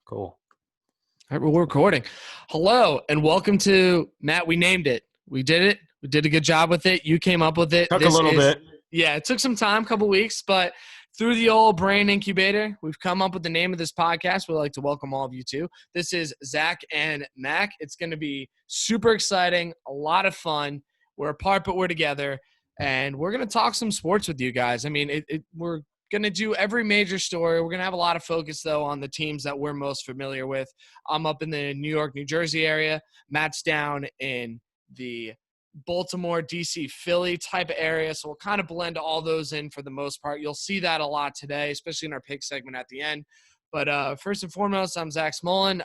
Cool. All right, we're recording. Hello, and welcome to Matt. We named it. We did it. We did a good job with it. You came up with it. Took a little bit. Yeah, it took some time, a couple weeks, but through the old brain incubator, we've come up with the name of this podcast. We'd like to welcome all of you to. This is Zach and Mac. It's going to be super exciting, a lot of fun. We're apart, but we're together, and we're going to talk some sports with you guys. I mean, we're going to do every major story. We're going to have a lot of focus, though, on the teams that we're most familiar with. I'm up in the New York, New Jersey area. Matt's down in the Baltimore, DC, Philly type of area. So we'll kind of blend all those in for the most part. You'll see that a lot today, especially in our pick segment at the end. But first and foremost, I'm Zack Smolen.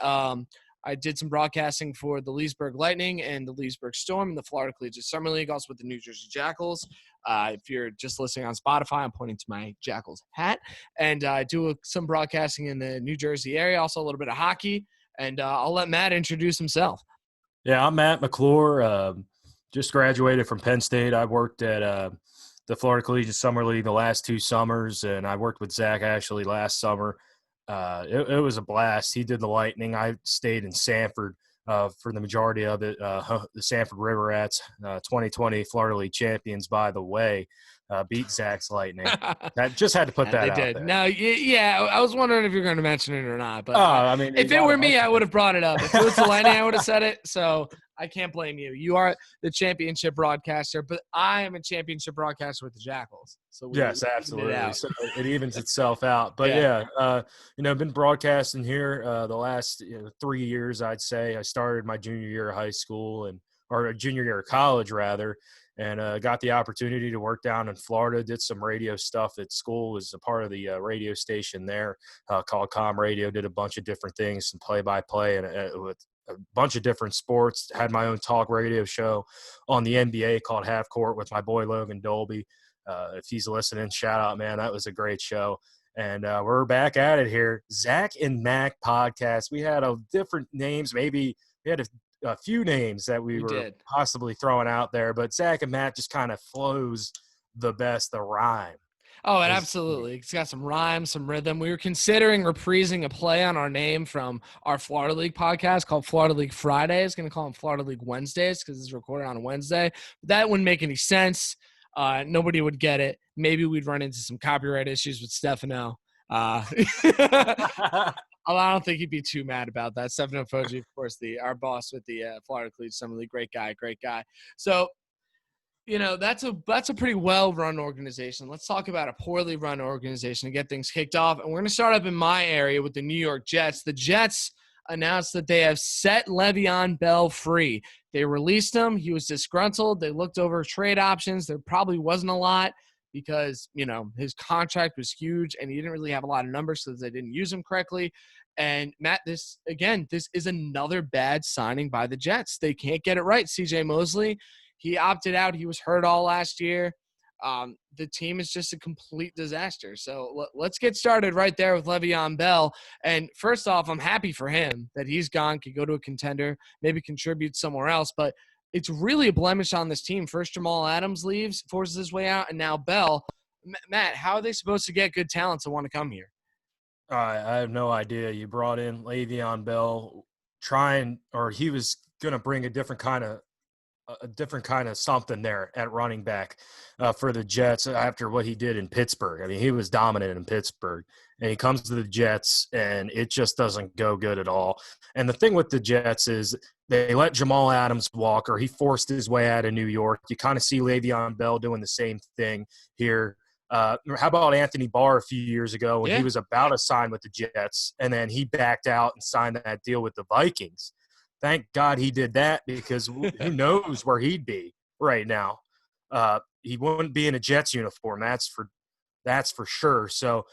I did some broadcasting for the Leesburg Lightning and the Leesburg Storm in the Florida Collegiate Summer League, also with the New Jersey Jackals. If you're just listening on Spotify, I'm pointing to my Jackals hat. And I do some broadcasting in the New Jersey area, also a little bit of hockey. And I'll let Matt introduce himself. Yeah, I'm Matt McClure. Just graduated from Penn State. I worked at the Florida Collegiate Summer League the last 2 summers, and I worked with Zach actually last summer. It was a blast. He did the Lightning. I stayed in Sanford for the majority of it. The Sanford River Rats, 2020 Florida League champions, by the way, beat Zach's Lightning. I just had to put that out there. No, yeah, I was wondering if you're going to mention it or not. But I mean, if it were me, I would have brought it up. If it was the Lightning, I would have said it. So I can't blame you. You are the championship broadcaster, but I am a championship broadcaster with the Jackals. So yes, absolutely. So it evens itself out. But yeah, I've been broadcasting here the last 3 years, I'd say. I started my junior year of high school or junior year of college rather, and got the opportunity to work down in Florida. Did some radio stuff at school. Was a part of the radio station there called Com Radio. Did a bunch of different things, some play-by-play, and with a bunch of different sports. Had my own talk radio show on the NBA called Half Court with my boy Logan Dolby. If he's listening, shout out, man. That was a great show. And we're back at it here. Zach and Mac podcast. We had different names. Maybe we had a few names that we were possibly throwing out there, but Zach and Matt just kind of flows the best, the rhyme. Oh, and absolutely. It's got some rhyme, some rhythm. We were considering reprising a play on our name from our Florida League podcast called Florida League Fridays. Going to call them Florida League Wednesdays because it's recorded on a Wednesday. But that wouldn't make any sense. Nobody would get it. Maybe we'd run into some copyright issues with Stefano. I don't think he'd be too mad about that. Stefano Foggi, of course, our boss with the Florida Collegiate Summer League. Great guy. So, that's a pretty well-run organization. Let's talk about a poorly run organization to get things kicked off. And we're going to start up in my area with the New York Jets. The Jets announced that they have set Le'Veon Bell free. They released him. He was disgruntled. They looked over trade options. There probably wasn't a lot because, his contract was huge and he didn't really have a lot of numbers because they didn't use him correctly. And, Matt, this is another bad signing by the Jets. They can't get it right. CJ Mosley, he opted out. He was hurt all last year. The team is just a complete disaster. So let's get started right there with Le'Veon Bell. And first off, I'm happy for him that he's gone, could go to a contender, maybe contribute somewhere else. But it's really a blemish on this team. First, Jamal Adams leaves, forces his way out, and now Bell. Matt, how are they supposed to get good talent to want to come here? I have no idea. You brought in Le'Veon Bell he was going to bring a different kind of something there at running back for the Jets after what he did in Pittsburgh. I mean, he was dominant in Pittsburgh, and he comes to the Jets, and it just doesn't go good at all. And the thing with the Jets is they let Jamal Adams walk, or he forced his way out of New York. You kind of see Le'Veon Bell doing the same thing here. How about Anthony Barr a few years ago when he was about to sign with the Jets, and then he backed out and signed that deal with the Vikings? Thank God he did that because who knows where he'd be right now. He wouldn't be in a Jets uniform. That's for sure. So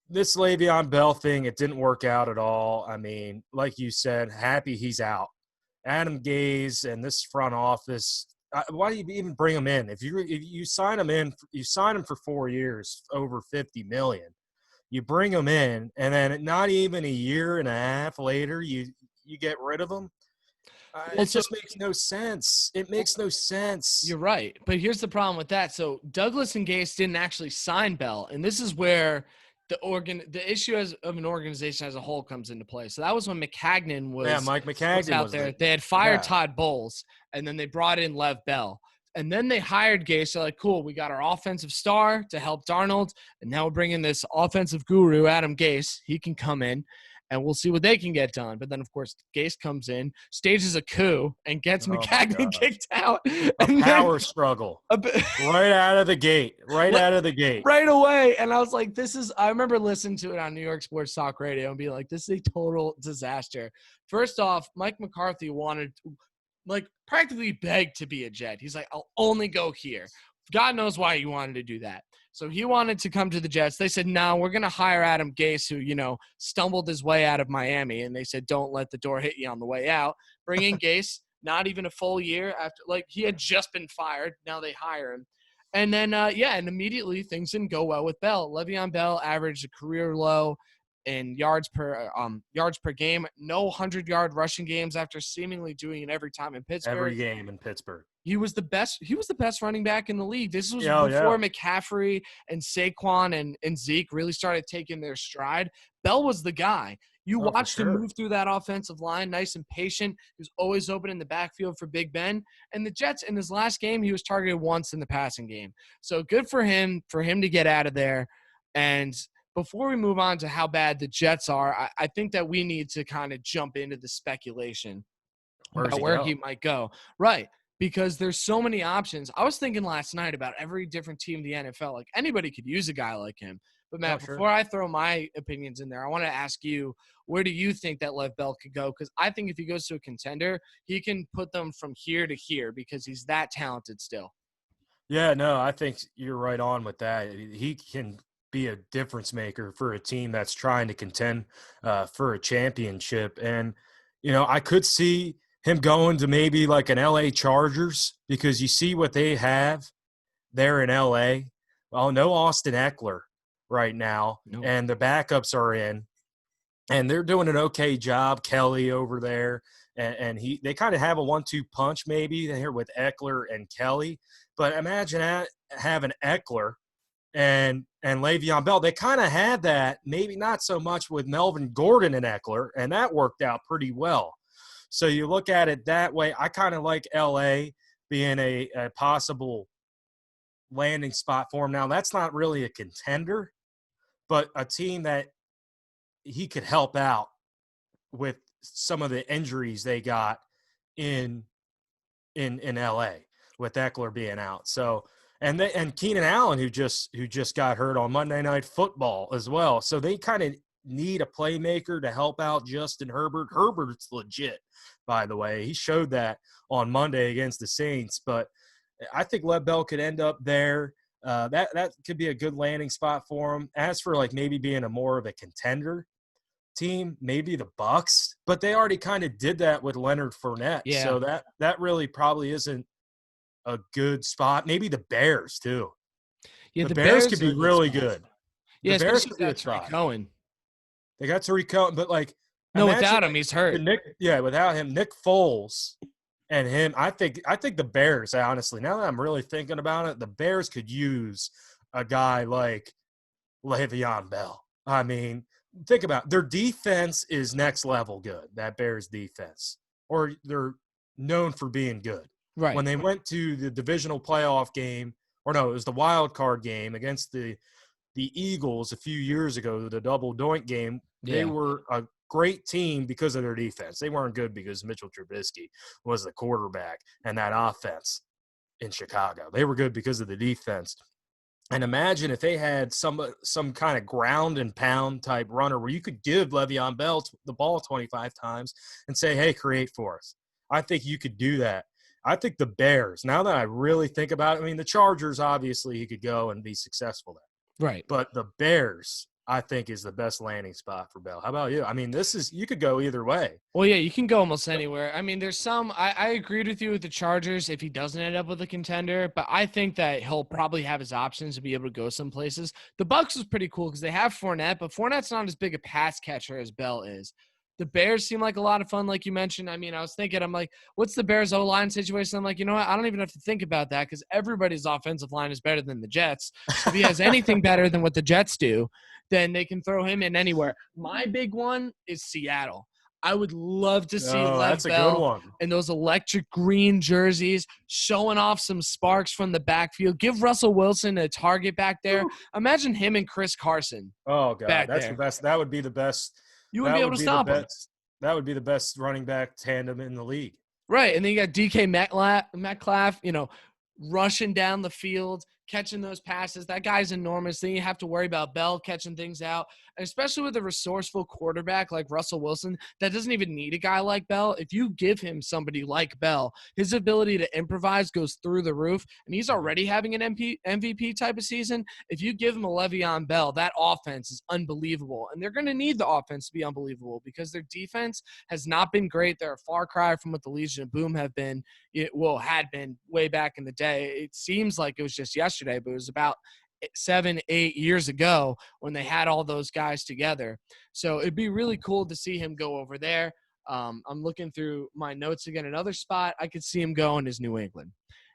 this Le'Veon Bell thing, it didn't work out at all. I mean, like you said, happy he's out. Adam Gase and this front office, why do you even bring him in? If you sign him in, you sign him for 4 years, over $50 million. You bring him in, and then not even a year and a half later, you get rid of him. It just makes no sense. It makes no sense. You're right. But here's the problem with that. So Douglas and Gase didn't actually sign Bell. And this is where the issue of an organization as a whole comes into play. So that was when McCagnon was Mike McCagnon out was there. the, They had fired yeah. Todd Bowles, and then they brought in Lev Bell. And then they hired Gase. So like, cool, we got our offensive star to help Darnold, and now we're bringing this offensive guru, Adam Gase. He can come in, and we'll see what they can get done. But then, of course, Gase comes in, stages a coup, and gets McCagnon kicked out. A power struggle right out of the gate, out of the gate. Right away. And I was like, I remember listening to it on New York Sports Talk Radio and being like, this is a total disaster. First off, Mike McCarthy practically begged to be a Jet. He's like, I'll only go here. God knows why he wanted to do that. So he wanted to come to the Jets. They said, no, we're going to hire Adam Gase, who, stumbled his way out of Miami. And they said, don't let the door hit you on the way out. Bring in Gase, not even a full year after, he had just been fired. Now they hire him. And then, and immediately things didn't go well with Bell. Le'Veon Bell averaged a career low in yards per game. No 100-yard rushing games after seemingly doing it every time in Pittsburgh. Every game in Pittsburgh. He was the best running back in the league. This was before McCaffrey and Saquon and Zeke really started taking their stride. Bell was the guy. You watched him move through that offensive line, nice and patient. He was always open in the backfield for Big Ben. And the Jets, in his last game, he was targeted once in the passing game. So good for him to get out of there. And before we move on to how bad the Jets are, I think that we need to kind of jump into the speculation about where he might go. Right. Because there's so many options. I was thinking last night about every different team in the NFL. Like, anybody could use a guy like him. But, Matt, before I throw my opinions in there, I want to ask you, where do you think that Lev Bell could go? Because I think if he goes to a contender, he can put them from here to here because he's that talented still. Yeah, no, I think you're right on with that. He can be a difference maker for a team that's trying to contend for a championship. And, I could see him going to maybe like an LA Chargers because you see what they have there in LA. Well, no Austin Eckler right now, and the backups are in, and they're doing an okay job. Kelly over there, and they kind of have a 1-2 punch maybe here with Eckler and Kelly. But imagine having Eckler and Le'Veon Bell. They kind of had that, maybe not so much with Melvin Gordon and Eckler, and that worked out pretty well. So you look at it that way. I kind of like LA being a possible landing spot for him. Now, that's not really a contender, but a team that he could help out with some of the injuries they got in LA with Eckler being out. So and Keenan Allen who just got hurt on Monday Night Football as well. So they kind of need a playmaker to help out Justin Herbert. Herbert's legit, by the way. He showed that on Monday against the Saints. But I think Lev Bell could end up there. That could be a good landing spot for him. As for maybe being a more of a contender team, maybe the Bucks, but they already kind of did that with Leonard Fournette. Yeah. So that really probably isn't a good spot. Maybe the Bears too. Yeah, the Bears could be really good. Yeah, the Bears could be a spot. Cohen. They got Tariq Cohen, but without him, he's hurt. Without him, Nick Foles and him, I think the Bears, honestly, now that I'm really thinking about it, the Bears could use a guy like Le'Veon Bell. I mean, think about it. Their defense is next level good, that Bears defense, or they're known for being good. Right. When they went to the divisional playoff game, or no, it was the wild card game against the Eagles a few years ago, the double doink game, they were a great team because of their defense. They weren't good because Mitchell Trubisky was the quarterback and that offense in Chicago. They were good because of the defense. And imagine if they had some kind of ground and pound type runner where you could give Le'Veon Bell the ball 25 times and say, hey, create for us. I think you could do that. I think the Bears, now that I really think about it, I mean, the Chargers, obviously, he could go and be successful there. Right. But the Bears, I think, is the best landing spot for Bell. How about you? I mean, you could go either way. Well, yeah, you can go almost anywhere. I mean, there's some – I agreed with you with the Chargers if he doesn't end up with a contender, but I think that he'll probably have his options to be able to go some places. The Bucs was pretty cool because they have Fournette, but Fournette's not as big a pass catcher as Bell is. The Bears seem like a lot of fun, like you mentioned. I mean, I was thinking, I'm like, what's the Bears O-line situation? I'm like, you know what? I don't even have to think about that because everybody's offensive line is better than the Jets. So if he has anything better than what the Jets do, then they can throw him in anywhere. My big one is Seattle. I would love to see Oh, Lev that's a good Bell one. in those electric green jerseys showing off some sparks from the backfield. Give Russell Wilson a target back there. Imagine him and Chris Carson Oh God, back that's the there. best. That would be the best. You wouldn't That be able would to be the stop him. best. That would be the best running back tandem in the league. Right. And then you got DK Metcalf, rushing down the field, catching those passes. That guy's enormous. Then you have to worry about Bell catching things out. And especially with a resourceful quarterback like Russell Wilson that doesn't even need a guy like Bell. If you give him somebody like Bell, his ability to improvise goes through the roof. And he's already having an MVP type of season. If you give him a Le'Veon Bell, that offense is unbelievable. And they're going to need the offense to be unbelievable because their defense has not been great. They're a far cry from what the Legion of Boom have been. Had been way back in the day. It seems like it was just yesterday, but it was about 7-8 years ago when they had all those guys together. So it'd be really cool to see him go over there. I'm looking through my notes again. Another spot I could see him going is New England.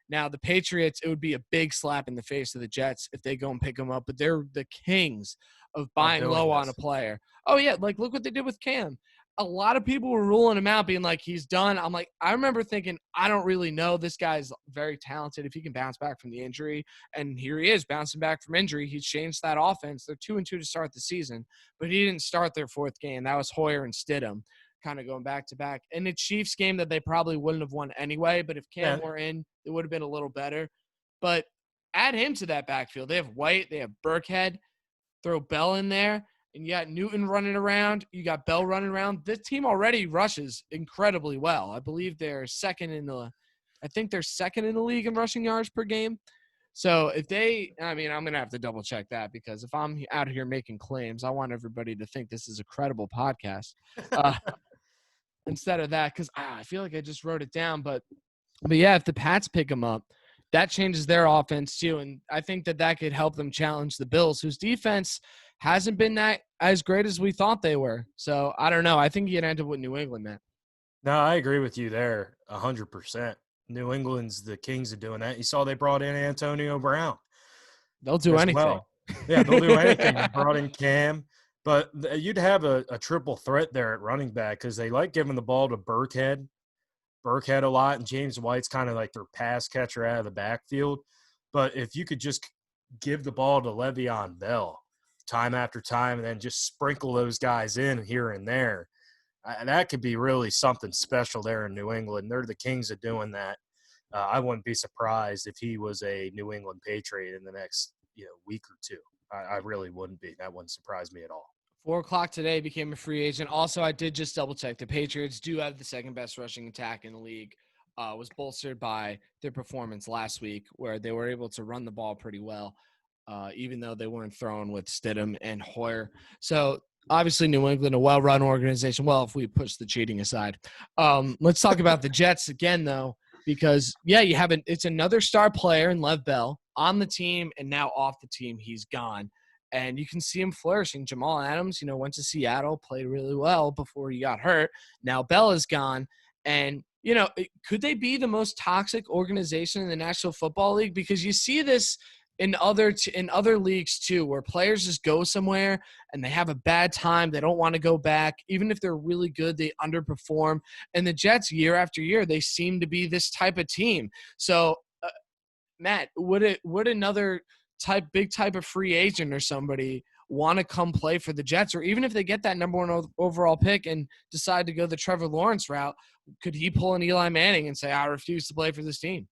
Now, the Patriots, it would be a big slap in the face of the Jets if they go and pick him up, but they're the kings of buying low on a player. Oh, yeah, like look what they did with Cam. A lot of people were ruling him out, being like, he's done. I'm like, I remember thinking, I don't really know. This guy's very talented if he can bounce back from the injury. And here he is bouncing back from injury. He's changed that offense. They're 2-2 to start the season, but he didn't start their fourth game. That was Hoyer and Stidham kind of going back to back. In the Chiefs game that they probably wouldn't have won anyway, but if Cam were in, it would have been a little better. But add him to that backfield. They have White, they have Burkhead, throw Bell in there. And you got Newton running around. You got Bell running around. This team already rushes incredibly well. I believe they're second in the league in rushing yards per game. So I'm going to have to double check that because if I'm out here making claims, I want everybody to think this is a credible podcast. Instead of that, because I feel like I just wrote it down. But yeah, if the Pats pick them up, that changes their offense too. And I think that could help them challenge the Bills, whose defense hasn't been that as great as we thought they were. So I don't know. I think you'd end up with New England, man. No, I agree with you there 100%. New England's the kings of doing that. You saw they brought in Antonio Brown. They'll do anything. Well. Yeah, they'll do anything. They brought in Cam. But you'd have a triple threat there at running back because they like giving the ball to Burkhead a lot, and James White's kind of like their pass catcher out of the backfield. But if you could just give the ball to Le'Veon Bell time after time and then just sprinkle those guys in here and there, that could be really something special there in New England. They're the kings of doing that. I wouldn't be surprised if he was a New England Patriot in the next week or two. I really wouldn't be. That wouldn't surprise me at all. 4:00 today became a free agent. Also, I did just double check. The Patriots do have the second best rushing attack in the league. Was bolstered by their performance last week where they were able to run the ball pretty well, even though they weren't throwing with Stidham and Hoyer. So obviously New England, a well-run organization. Well, if we push the cheating aside. Let's talk about the Jets again, though, because, it's another star player in Lev Bell on the team and now off the team. He's gone. And you can see him flourishing. Jamal Adams, went to Seattle, played really well before he got hurt. Now Bell is gone. And, could they be the most toxic organization in the National Football League? Because you see this in other leagues too, where players just go somewhere and they have a bad time. They don't want to go back. Even if they're really good, they underperform. And the Jets, year after year, they seem to be this type of team. So, Matt, would another big type of free agent or somebody want to come play for the Jets? Or even if they get that number one overall pick and decide to go the Trevor Lawrence route, could he pull an Eli Manning and say, I refuse to play for this team?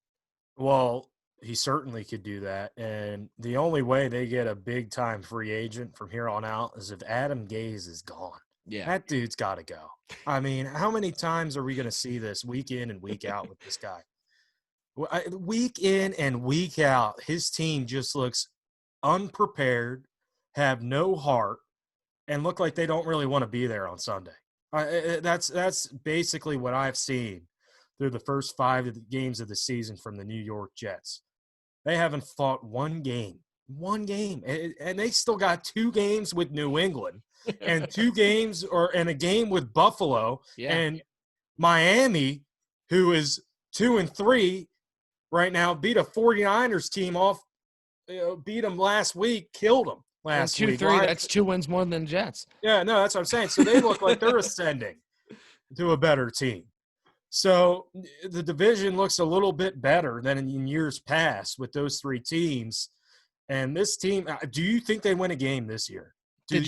Well, he certainly could do that. And the only way they get a big-time free agent from here on out is if Adam Gase is gone. Yeah. That dude's got to go. I mean, how many times are we going to see this week in and week out with this guy? Week in and week out, his team just looks unprepared, have no heart, and look like they don't really want to be there on Sunday. That's basically what I've seen through the first 5 games of the season from the New York Jets. They haven't fought one game, and they still got 2 games with New England. and 2 games and a game with Buffalo and Miami, who is 2-3 right now, beat a 49ers team off, beat them last week, killed them last week. 2-3, that's 2 wins more than the Jets. Yeah, no, that's what I'm saying. So they look like they're ascending to a better team. So the division looks a little bit better than in years past with those 3 teams. And this team, do you think they win a game this year? Do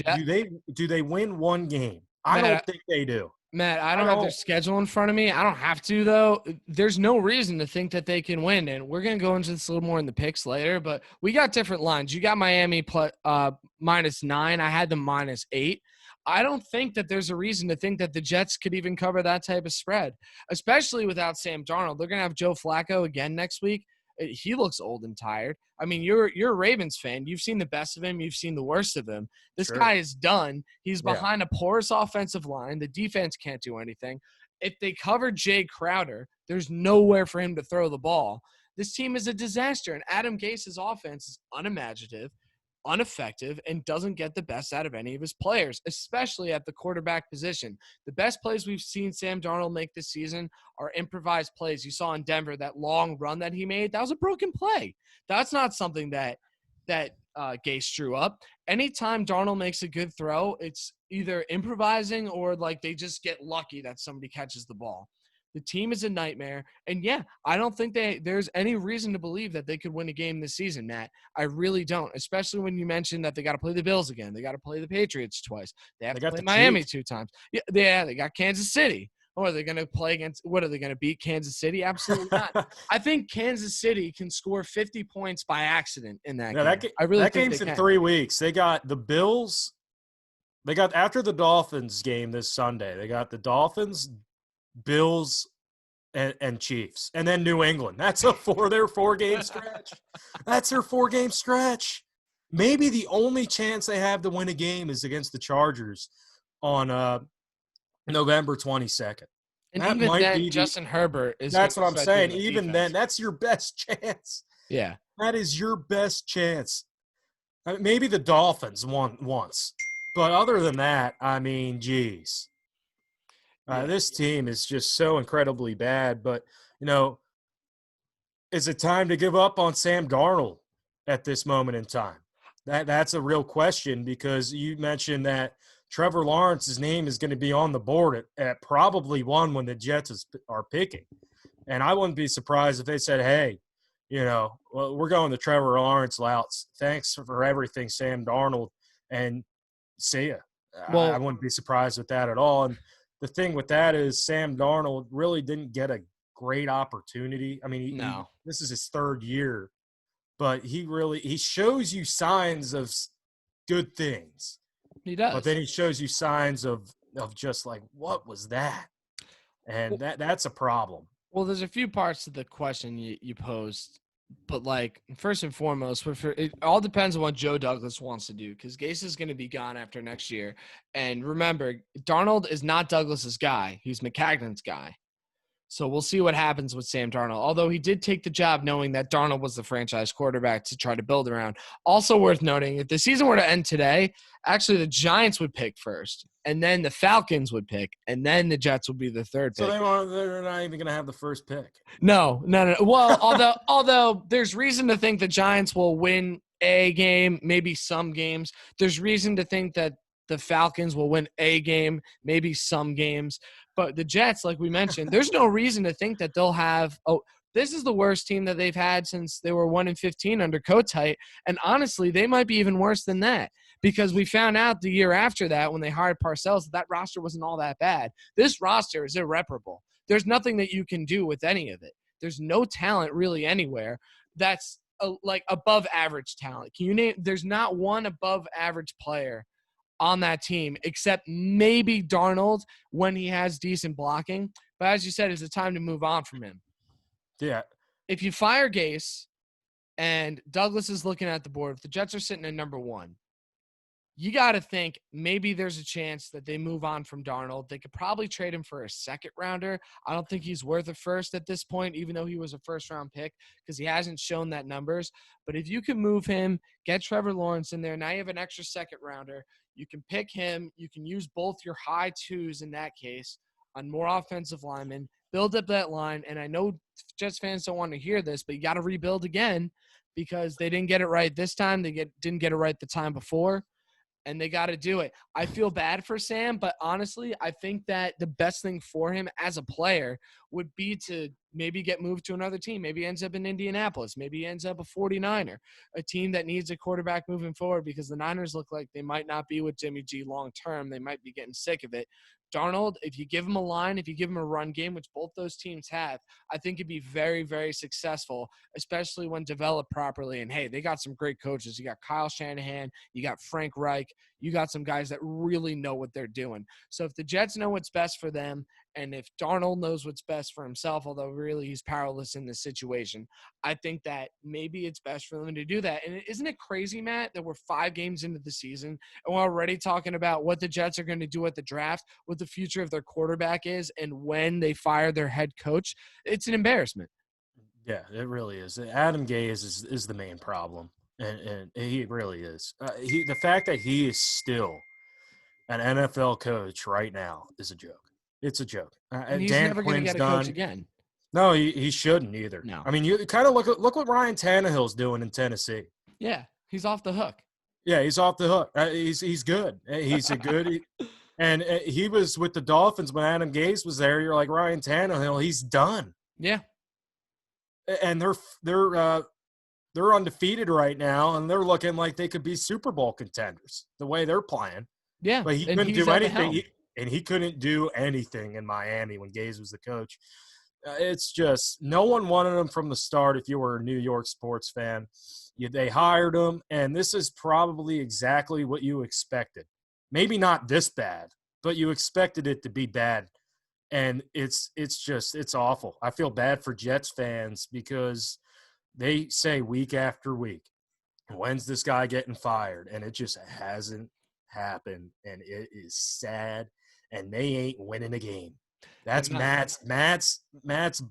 they win one game? I don't think they do. Matt, I don't have their schedule in front of me. I don't have to, though. There's no reason to think that they can win, and we're going to go into this a little more in the picks later, but we got different lines. You got Miami -9. I had them -8. I don't think that there's a reason to think that the Jets could even cover that type of spread, especially without Sam Darnold. They're going to have Joe Flacco again next week. He looks old and tired. I mean, you're a Ravens fan. You've seen the best of him. You've seen the worst of him. This guy is done. He's behind a porous offensive line. The defense can't do anything. If they cover Jay Crowder, there's nowhere for him to throw the ball. This team is a disaster, and Adam Gase's offense is unimaginative, ineffective, and doesn't get the best out of any of his players, especially at the quarterback position. The best plays we've seen Sam Darnold make this season are improvised plays. You saw in Denver that long run that he made. That was a broken play. That's not something that Gase drew up. Anytime Darnold makes a good throw, it's either improvising or like they just get lucky that somebody catches the ball. The team is a nightmare. And, I don't think there's any reason to believe that they could win a game this season, Matt. I really don't, especially when you mentioned that they got to play the Bills again. They got to play the Patriots twice. They have to play Miami 2 times. Yeah, they got Kansas City. Or are they going to play against – what, are they going to beat Kansas City? Absolutely not. I think Kansas City can score 50 points by accident in that game. I really think game's in 3 weeks. They got the Bills. They got – after the Dolphins game this Sunday, they got the Dolphins – Bills and Chiefs, and then New England. That's their 4-game stretch. That's their 4-game stretch. Maybe the only chance they have to win a game is against the Chargers on November 22nd. And that even then, Justin Herbert is. That's what I'm saying. Even then, that's your best chance. Yeah, that is your best chance. I mean, maybe the Dolphins won once, but other than that, I mean, geez. This team is just so incredibly bad. But, is it time to give up on Sam Darnold at this moment in time? That's a real question, because you mentioned that Trevor Lawrence's name is going to be on the board at probably 1 when the Jets are picking. And I wouldn't be surprised if they said, hey, we're going the Trevor Lawrence routes. Thanks for everything, Sam Darnold, and see ya. Well, I wouldn't be surprised with that at all. And the thing with that is Sam Darnold really didn't get a great opportunity. I mean, this is his 3rd year, but he shows you signs of good things. He does. But then he shows you signs of just like, what was that? And that's a problem. Well, there's a few parts to the question you posed. But, first and foremost, it all depends on what Joe Douglas wants to do, because Gase is going to be gone after next year. And remember, Darnold is not Douglas's guy. He's McCagnon's guy. So we'll see what happens with Sam Darnold, although he did take the job knowing that Darnold was the franchise quarterback to try to build around. Also worth noting, if the season were to end today, actually the Giants would pick first, and then the Falcons would pick, and then the Jets would be the 3rd pick. So they're not even going to have the first pick. No. Well, although there's reason to think the Giants will win a game, maybe some games. There's reason to think that the Falcons will win a game, maybe some games. But the Jets, like we mentioned, there's no reason to think that they'll have this is the worst team that they've had since they were 1-15 under Kotite. And honestly, they might be even worse than that, because we found out the year after that when they hired Parcells that roster wasn't all that bad. This roster is irreparable. There's nothing that you can do with any of it. There's no talent really anywhere that's above average talent. Can you name? There's not one above average player on that team, except maybe Darnold when he has decent blocking. But as you said, it's a time to move on from him. Yeah. If you fire Gase and Douglas is looking at the board, if the Jets are sitting at number 1, you got to think maybe there's a chance that they move on from Darnold. They could probably trade him for a second rounder. I don't think he's worth a first at this point, even though he was a first round pick, because he hasn't shown that numbers. But if you can move him, get Trevor Lawrence in there, now you have an extra second rounder. You can pick him. You can use both your high twos in that case on more offensive linemen, build up that line. And I know Jets fans don't want to hear this, but you got to rebuild again because they didn't get it right this time. They didn't get it right the time before. And they got to do it. I feel bad for Sam, but honestly, I think that the best thing for him as a player would be to maybe get moved to another team. Maybe he ends up in Indianapolis. Maybe he ends up a 49er, a team that needs a quarterback moving forward because the Niners look like they might not be with Jimmy G long term. They might be getting sick of it. Darnold, if you give him a line, if you give him a run game, which both those teams have, I think it'd be very, very successful, especially when developed properly. And, hey, they got some great coaches. You got Kyle Shanahan. You got Frank Reich. You got some guys that really know what they're doing. So if the Jets know what's best for them, and if Darnold knows what's best for himself, although really he's powerless in this situation, I think that maybe it's best for them to do that. And isn't it crazy, Matt, that we're 5 games into the season and we're already talking about what the Jets are going to do at the draft, what the future of their quarterback is, and when they fire their head coach? It's an embarrassment. Yeah, it really is. Adam Gase is the main problem, and he really is. The fact that he is still an NFL coach right now is a joke. It's a joke. And he's Dan never going to Quinn's get a done. coach again. No, he shouldn't either. No. I mean, you kind of look what Ryan Tannehill's doing in Tennessee. Yeah, he's off the hook. Yeah, he's off the hook. He's good. He's a good. And he was with the Dolphins when Adam Gase was there. You're like Ryan Tannehill. He's done. Yeah. And they're undefeated right now, and they're looking like they could be Super Bowl contenders the way they're playing. Yeah, but he couldn't do anything. He couldn't do anything in Miami when Gase was the coach. It's just no one wanted him from the start. If you were a New York sports fan, they hired him, and this is probably exactly what you expected. Maybe not this bad, but you expected it to be bad. And it's awful. I feel bad for Jets fans because they say week after week, when's this guy getting fired? And it just hasn't happened. And it is sad. And they ain't winning a game. That's Matt's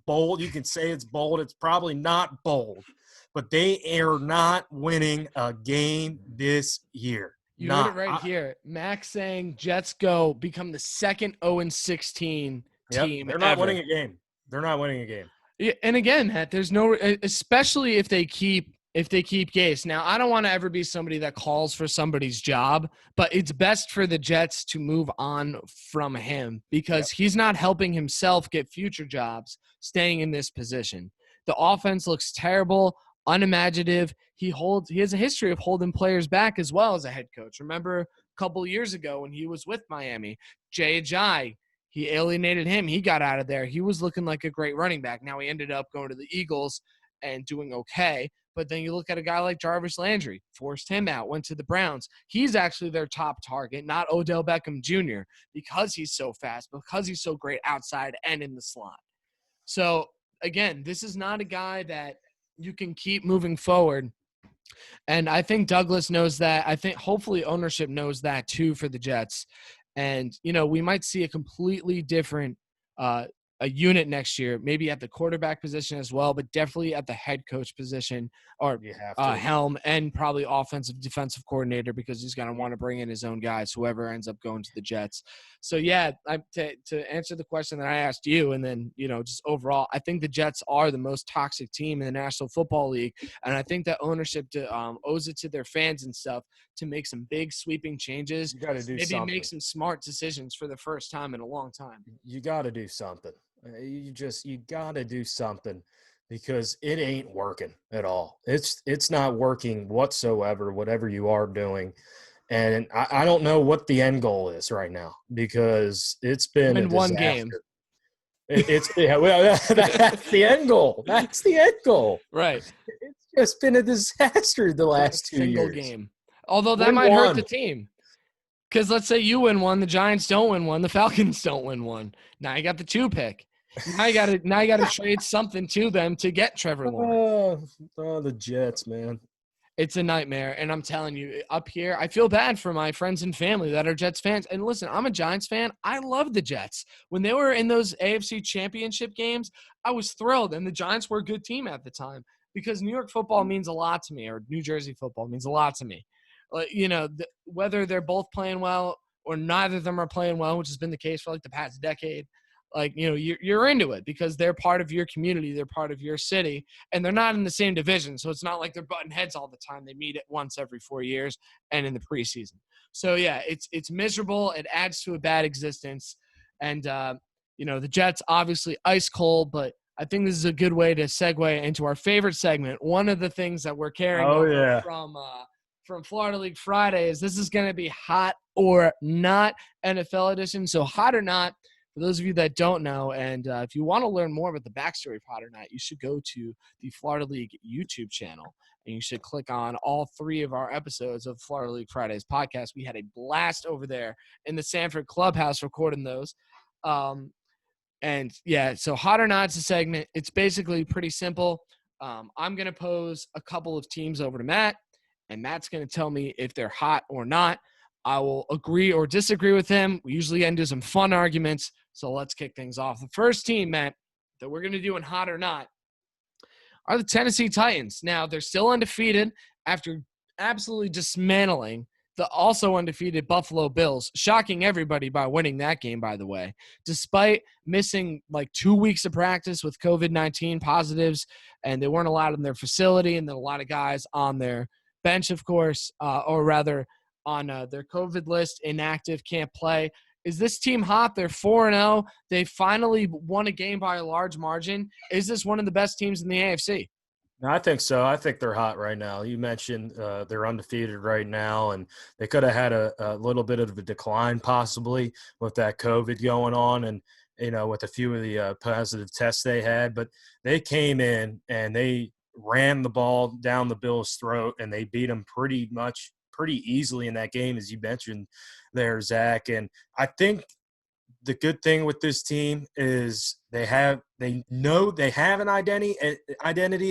bold. You can say it's bold. It's probably not bold. But they are not winning a game this year. You heard it right here. Max saying Jets become the second 0-16 team. They're not winning a game. They're not winning a game. Yeah, and again, Matt, there's no, especially if they keep Gase. Now, I don't want to ever be somebody that calls for somebody's job, but it's best for the Jets to move on from him because he's not helping himself get future jobs staying in this position. The offense looks terrible, unimaginative. He has a history of holding players back as well as a head coach. Remember a couple years ago when he was with Miami, Jay Ajayi, he alienated him. He got out of there. He was looking like a great running back. Now he ended up going to the Eagles and doing okay. But then you look at a guy like Jarvis Landry, forced him out, went to the Browns. He's actually their top target, not Odell Beckham Jr., because he's so fast, because he's so great outside and in the slot. So, again, this is not a guy that you can keep moving forward. And I think Douglas knows that. I think hopefully ownership knows that too for the Jets. And, we might see a completely different a unit next year, maybe at the quarterback position as well, but definitely at the head coach position or helm and probably offensive defensive coordinator because he's going to want to bring in his own guys, whoever ends up going to the Jets. So, yeah, to answer the question that I asked you and then, just overall, I think the Jets are the most toxic team in the National Football League. And I think that ownership owes it to their fans and stuff to make some big sweeping changes. You got to do something. Maybe make some smart decisions for the first time in a long time. You got to do something. You got to do something because it ain't working at all. It's not working whatsoever, whatever you are doing. And I don't know what the end goal is right now because it's been a one game. That's the end goal. That's the end goal. Right. It's just been a disaster the last 2 years. Single game. Although that might hurt the team. Because let's say you win one, the Giants don't win one, the Falcons don't win one. Now you got the 2 pick. Now you got to trade something to them to get Trevor Lawrence. Oh, the Jets, man. It's a nightmare, and I'm telling you, up here, I feel bad for my friends and family that are Jets fans. And listen, I'm a Giants fan. I love the Jets. When they were in those AFC Championship games, I was thrilled, and the Giants were a good team at the time because New York football means a lot to me, or New Jersey football means a lot to me. Whether they're both playing well or neither of them are playing well, which has been the case for like the past decade, you're into it because they're part of your community, they're part of your city, and they're not in the same division. So it's not like they're butting heads all the time. They meet it once every 4 years and in the preseason. So yeah, it's miserable. It adds to a bad existence. And the Jets obviously ice cold, but I think this is a good way to segue into our favorite segment. One of the things that we're carrying over from Florida League Friday is this is going to be hot or not NFL edition. So hot or not, for those of you that don't know, and if you want to learn more about the backstory of Hot or Not, you should go to the Florida League YouTube channel, and you should click on all 3 of our episodes of Florida League Fridays podcast. We had a blast over there in the Sanford Clubhouse recording those. So Hot or Not is a segment. It's basically pretty simple. I'm going to pose a couple of teams over to Matt, and Matt's going to tell me if they're hot or not. I will agree or disagree with him. We usually end into some fun arguments, so let's kick things off. The first team, Matt, that we're going to do in hot or not are the Tennessee Titans. Now, they're still undefeated after absolutely dismantling the also undefeated Buffalo Bills, shocking everybody by winning that game, by the way, despite missing like 2 weeks of practice with COVID-19 positives, and they weren't allowed in their facility, and then a lot of guys on their bench, of course, or rather on their COVID list, inactive, can't play. Is this team hot? They're 4-0. They finally won a game by a large margin. Is this one of the best teams in the AFC? No, I think so. I think they're hot right now. You mentioned they're undefeated right now, and they could have had a little bit of a decline possibly with that COVID going on and, with a few of the positive tests they had. But they came in and they ran the ball down the Bills' throat, and they beat them pretty easily in that game, as you mentioned there, Zach. And I think the good thing with this team is they know they have an identity,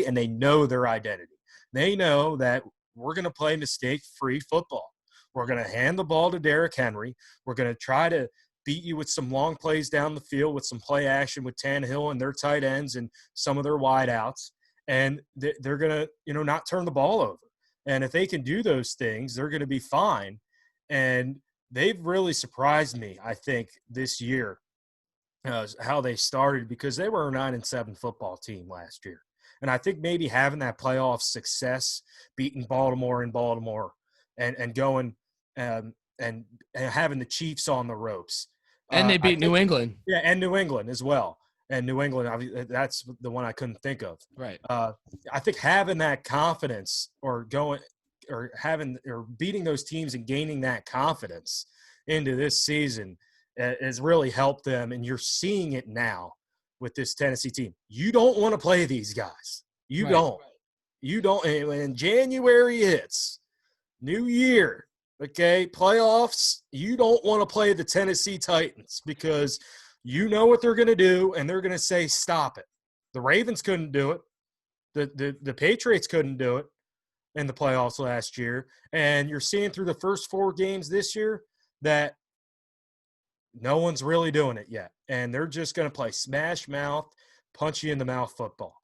and they know their identity. They know that we're going to play mistake-free football. We're going to hand the ball to Derrick Henry. We're going to try to beat you with some long plays down the field with some play action with Tannehill and their tight ends and some of their wideouts. And they're going to, not turn the ball over. And if they can do those things, they're going to be fine. And they've really surprised me, I think, this year, how they started, because they were a 9-7 football team last year. And I think maybe having that playoff success, beating Baltimore in Baltimore and going and having the Chiefs on the ropes. And they beat New England. Yeah, and New England as well. And New England, that's the one I couldn't think of. Right. I think having that confidence or beating those teams and gaining that confidence into this season has really helped them. And you're seeing it now with this Tennessee team. You don't want to play these guys. You don't. You don't. And when January hits, New Year, okay, playoffs, you don't want to play the Tennessee Titans because – you know what they're going to do, and they're going to say, stop it. The Ravens couldn't do it. The Patriots couldn't do it in the playoffs last year. And you're seeing through the first 4 games this year that no one's really doing it yet. And they're just going to play smash mouth, punch you in the mouth football.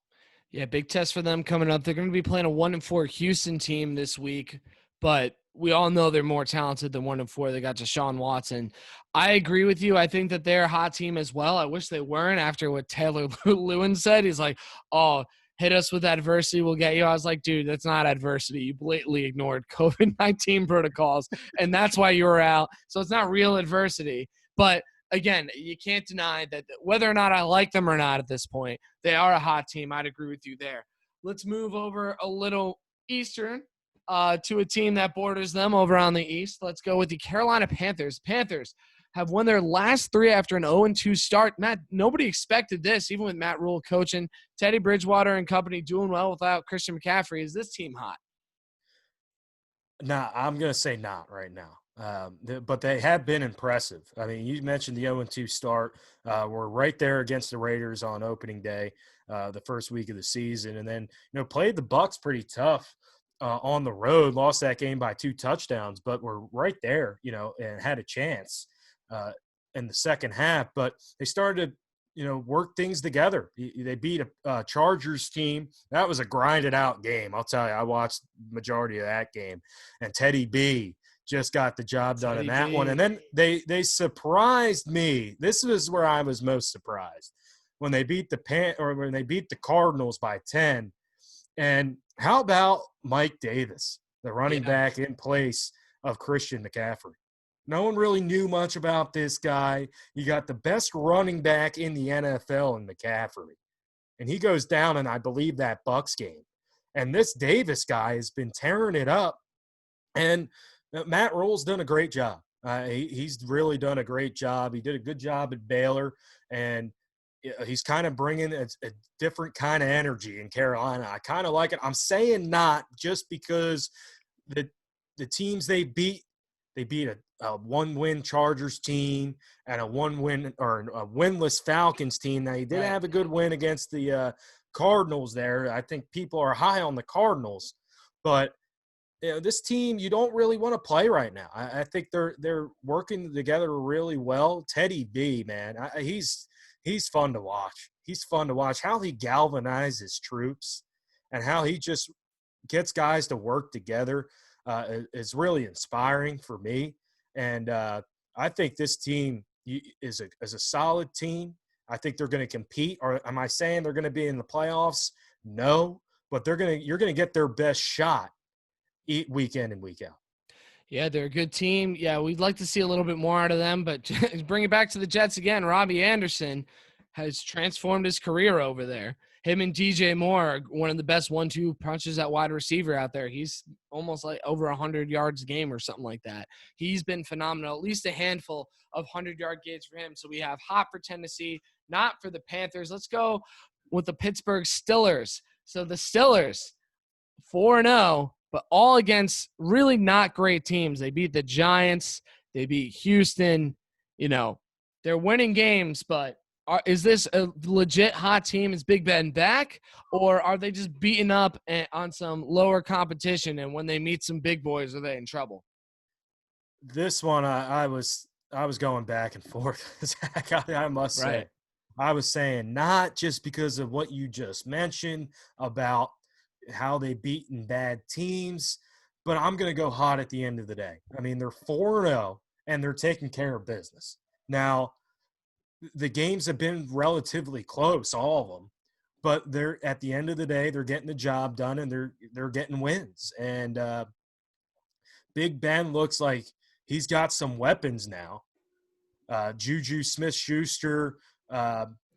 Yeah, big test for them coming up. They're going to be playing a 1-4 Houston team this week, but we all know they're more talented than 1-4. They got Deshaun Watson. I agree with you. I think that they're a hot team as well. I wish they weren't after what Taylor Lewin said. He's like, oh, hit us with adversity, we'll get you. I was like, dude, that's not adversity. You blatantly ignored COVID-19 protocols, and that's why you were out. So it's not real adversity. But, again, you can't deny that whether or not I like them or not at this point, they are a hot team. I'd agree with you there. Let's move over a little eastern to a team that borders them over on the east. Let's go with the Carolina Panthers. Panthers have won their last 3 after an 0-2 start. Matt, nobody expected this, even with Matt Rule coaching. Teddy Bridgewater and company doing well without Christian McCaffrey. Is this team hot? Nah, I'm going to say not right now. But they have been impressive. I mean, you mentioned the 0-2 start. We're right there against the Raiders on opening day, the first week of the season. And then, played the Bucs pretty tough on the road, lost that game by 2 touchdowns, but were right there, and had a chance in the second half. But they started to, work things together. They beat a Chargers team. That was a grinded out game. I'll tell you, I watched the majority of that game. And Teddy B just got the job done in that one. And then they surprised me. This was where I was most surprised when they beat the Cardinals by 10. And how about Mike Davis, the running back in place of Christian McCaffrey? No one really knew much about this guy. You got the best running back in the NFL in McCaffrey. And he goes down in, I believe, that Bucs game. And this Davis guy has been tearing it up. And Matt Rule's done a great job. He's really done a great job. He did a good job at Baylor. And he's kind of bringing a different kind of energy in Carolina. I kind of like it. I'm saying not just because the teams they beat a one-win Chargers team and a one-win or a winless Falcons team. Now, he did have a good win against the Cardinals there. I think people are high on the Cardinals. But, this team you don't really want to play right now. I think they're working together really well. Teddy B, man, he's fun to watch. He's fun to watch. How he galvanizes troops and how he just gets guys to work together is really inspiring for me. And I think this team is a solid team. I think they're going to compete. Or am I saying they're going to be in the playoffs? No, but you're going to get their best shot week in and week out. Yeah, they're a good team. Yeah, we'd like to see a little bit more out of them, but bring it back to the Jets again. Robbie Anderson has transformed his career over there. Him and DJ Moore are one of the best 1-2 punches at wide receiver out there. He's almost like over 100 yards a game or something like that. He's been phenomenal, at least a handful of 100-yard games for him. So we have hot for Tennessee, not for the Panthers. Let's go with the Pittsburgh Steelers. So the Steelers, 4-0, but all against really not great teams. They beat the Giants. They beat Houston. They're winning games, but is this a legit hot team? Is Big Ben back? Or are they just beating up on some lower competition, and when they meet some big boys, are they in trouble? This one, I was going back and forth, Zach, I must say. I was saying not just because of what you just mentioned about how they beaten bad teams, but I'm going to go hot at the end of the day. I mean, they're 4-0, and they're taking care of business. Now, the games have been relatively close, all of them, but they're at the end of the day, they're getting the job done, and they're getting wins. And Big Ben looks like he's got some weapons now. Juju Smith-Schuster,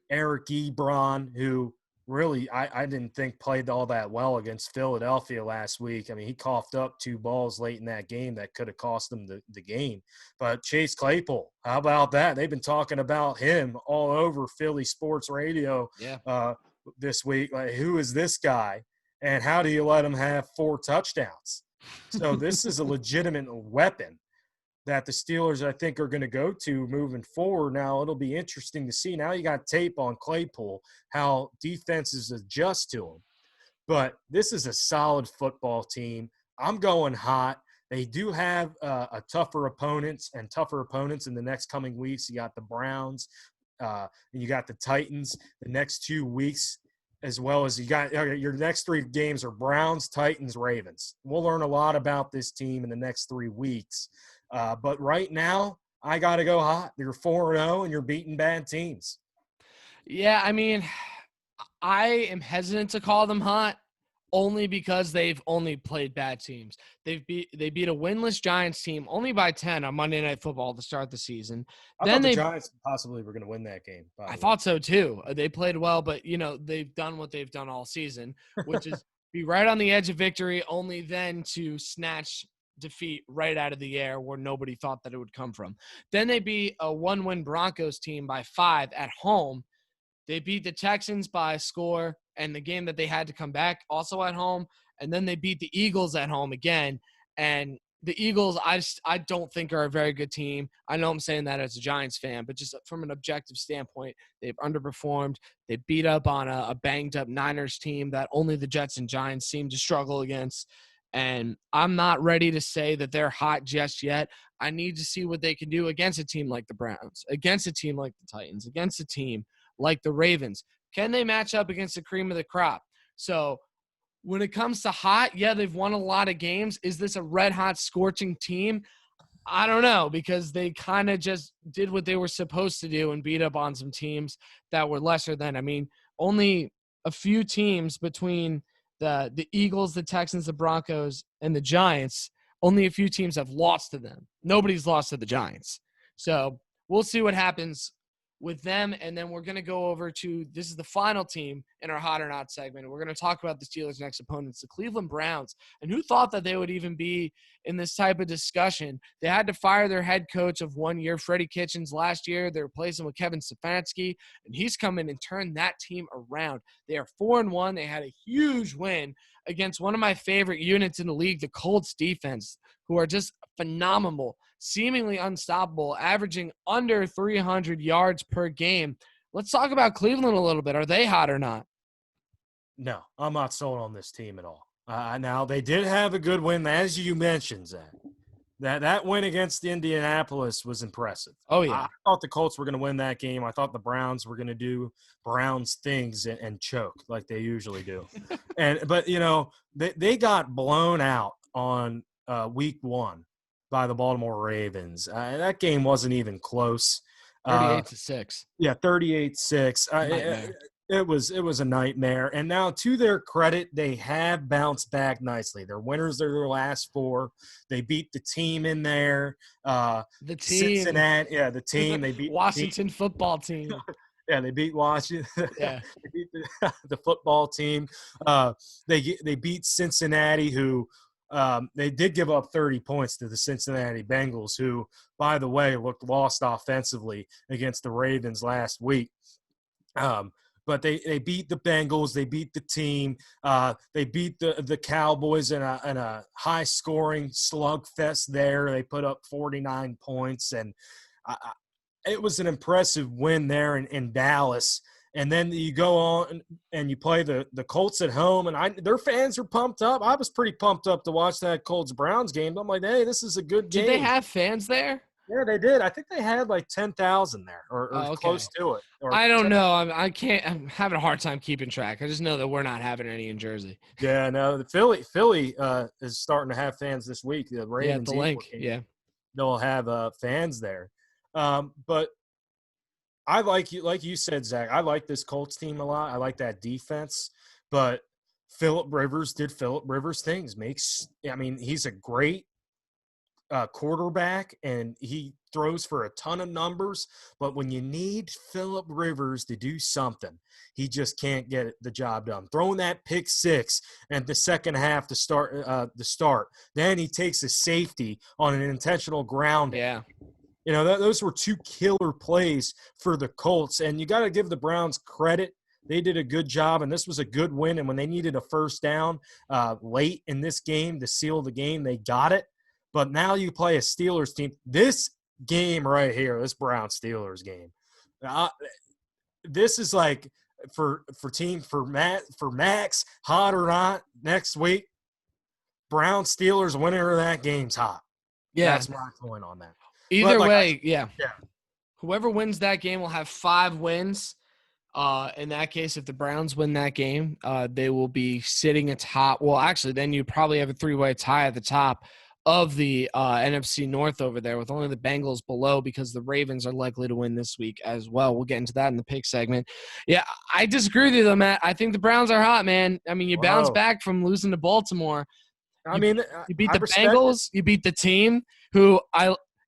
Eric Ebron, who really I didn't think played all that well against Philadelphia last week. I mean, he coughed up 2 balls late in that game that could have cost them the game. But Chase Claypool, how about that? They've been talking about him all over Philly sports radio this week. Like, who is this guy? And how do you let him have 4 touchdowns? So this is a legitimate weapon that the Steelers, I think, are going to go to moving forward. Now, it'll be interesting to see. Now you got tape on Claypool, how defenses adjust to him. But this is a solid football team. I'm going hot. They do have a tougher opponents in the next coming weeks. You got the Browns and you got the Titans the next 2 weeks, as well as you got your next 3 games are Browns, Titans, Ravens. We'll learn a lot about this team in the next 3 weeks. But right now, I got to go hot. You're 4-0, and you're beating bad teams. Yeah, I mean, I am hesitant to call them hot only because they've only played bad teams. They beat a winless Giants team only by 10 on Monday Night Football to start the season. I thought the Giants possibly were going to win that game. I thought so too. They played well, but they've done what they've done all season, which is be right on the edge of victory, only then to snatch defeat right out of the air where nobody thought that it would come from. Then they beat a 1-win Broncos team by 5 at home. They beat the Texans by a score, and the game that they had to come back also at home. And then they beat the Eagles at home again. And the Eagles, I don't think are a very good team. I know I'm saying that as a Giants fan, but just from an objective standpoint, they've underperformed. They beat up on a banged-up Niners team that only the Jets and Giants seem to struggle against. And I'm not ready to say that they're hot just yet. I need to see what they can do against a team like the Browns, against a team like the Titans, against a team like the Ravens. Can they match up against the cream of the crop? So when it comes to hot, yeah, they've won a lot of games. Is this a red hot scorching team? I don't know, because they kind of just did what they were supposed to do and beat up on some teams that were lesser than. I mean, only a few teams between the Eagles, the Texans, the Broncos, and the Giants, only a few teams have lost to them. Nobody's lost to the Giants. So we'll see what happens with them. And then we're going to go over to – this is the final team in our Hot or Not segment. We're going to talk about the Steelers' next opponents, the Cleveland Browns. And who thought that they would even be in this type of discussion? They had to fire their head coach of 1 year, Freddie Kitchens, last year. They replaced him with Kevin Stefanski, and he's come in and turned that team around. They are 4-1. They had a huge win against one of my favorite units in the league, the Colts defense, who are just phenomenal, seemingly unstoppable, averaging under 300 yards per game. Let's talk about Cleveland a little bit. Are they hot or not? No, I'm not sold on this team at all. Now, they did have a good win, as you mentioned, Zach. That win against Indianapolis was impressive. Oh, yeah. I thought the Colts were going to win that game. I thought the Browns were going to do Browns things and choke like they usually do. But, you know, they got blown out on week 1 by the Baltimore Ravens. That game wasn't even close. 38-6. Yeah, 38-6. It was a nightmare. And now, to their credit, they have bounced back nicely. They're winners of their last 4. They beat the team in there. The team. Cincinnati. Yeah, the team. They beat Washington football team. Yeah, they beat Washington. Yeah. They beat the football team. They beat Cincinnati, who they did give up 30 points to the Cincinnati Bengals, who, by the way, looked lost offensively against the Ravens last week. But they beat the Bengals. They beat the team. They beat the Cowboys in a high-scoring slugfest there. They put up 49 points, and it was an impressive win there in Dallas. And then you go on and you play the Colts at home, and their fans are pumped up. I was pretty pumped up to watch that Colts-Browns game. I'm like, hey, this is a good game. Did they have fans there? Yeah, they did. I think they had like 10,000 there or okay. close to it. I don't know. I'm having a hard time keeping track. I just know that we're not having any in Jersey. Yeah, no, the Philly is starting to have fans this week. The Ravens, the link. Yeah, they'll have fans there. But I like you said, Zach. I like this Colts team a lot. I like that defense. But Phillip Rivers did Phillip Rivers things. He's a great quarterback, and he throws for a ton of numbers, but when you need Phillip Rivers to do something, he just can't get the job done. Throwing that pick 6 in the second half to start, then he takes a safety on an intentional grounding. Yeah. You know, those were 2 killer plays for the Colts, and you got to give the Browns credit. They did a good job, and this was a good win, and when they needed a first down late in this game to seal the game, they got it. But now you play a Steelers team. This game right here, this Browns-Steelers game, this is like for Max, hot or not, next week, Browns-Steelers, winner of that game's hot. Yeah. That's my point on that. Either way, yeah. Whoever wins that game will have 5 wins. In that case, if the Browns win that game, they will be sitting atop. Well, actually, then you probably have a 3-way tie at the top of the NFC North over there, with only the Bengals below, because the Ravens are likely to win this week as well. We'll get into that in the pick segment. Yeah, I disagree with you, though, Matt. I think the Browns are hot, man. I mean, you bounce back from losing to Baltimore. You beat the Bengals. You beat the team who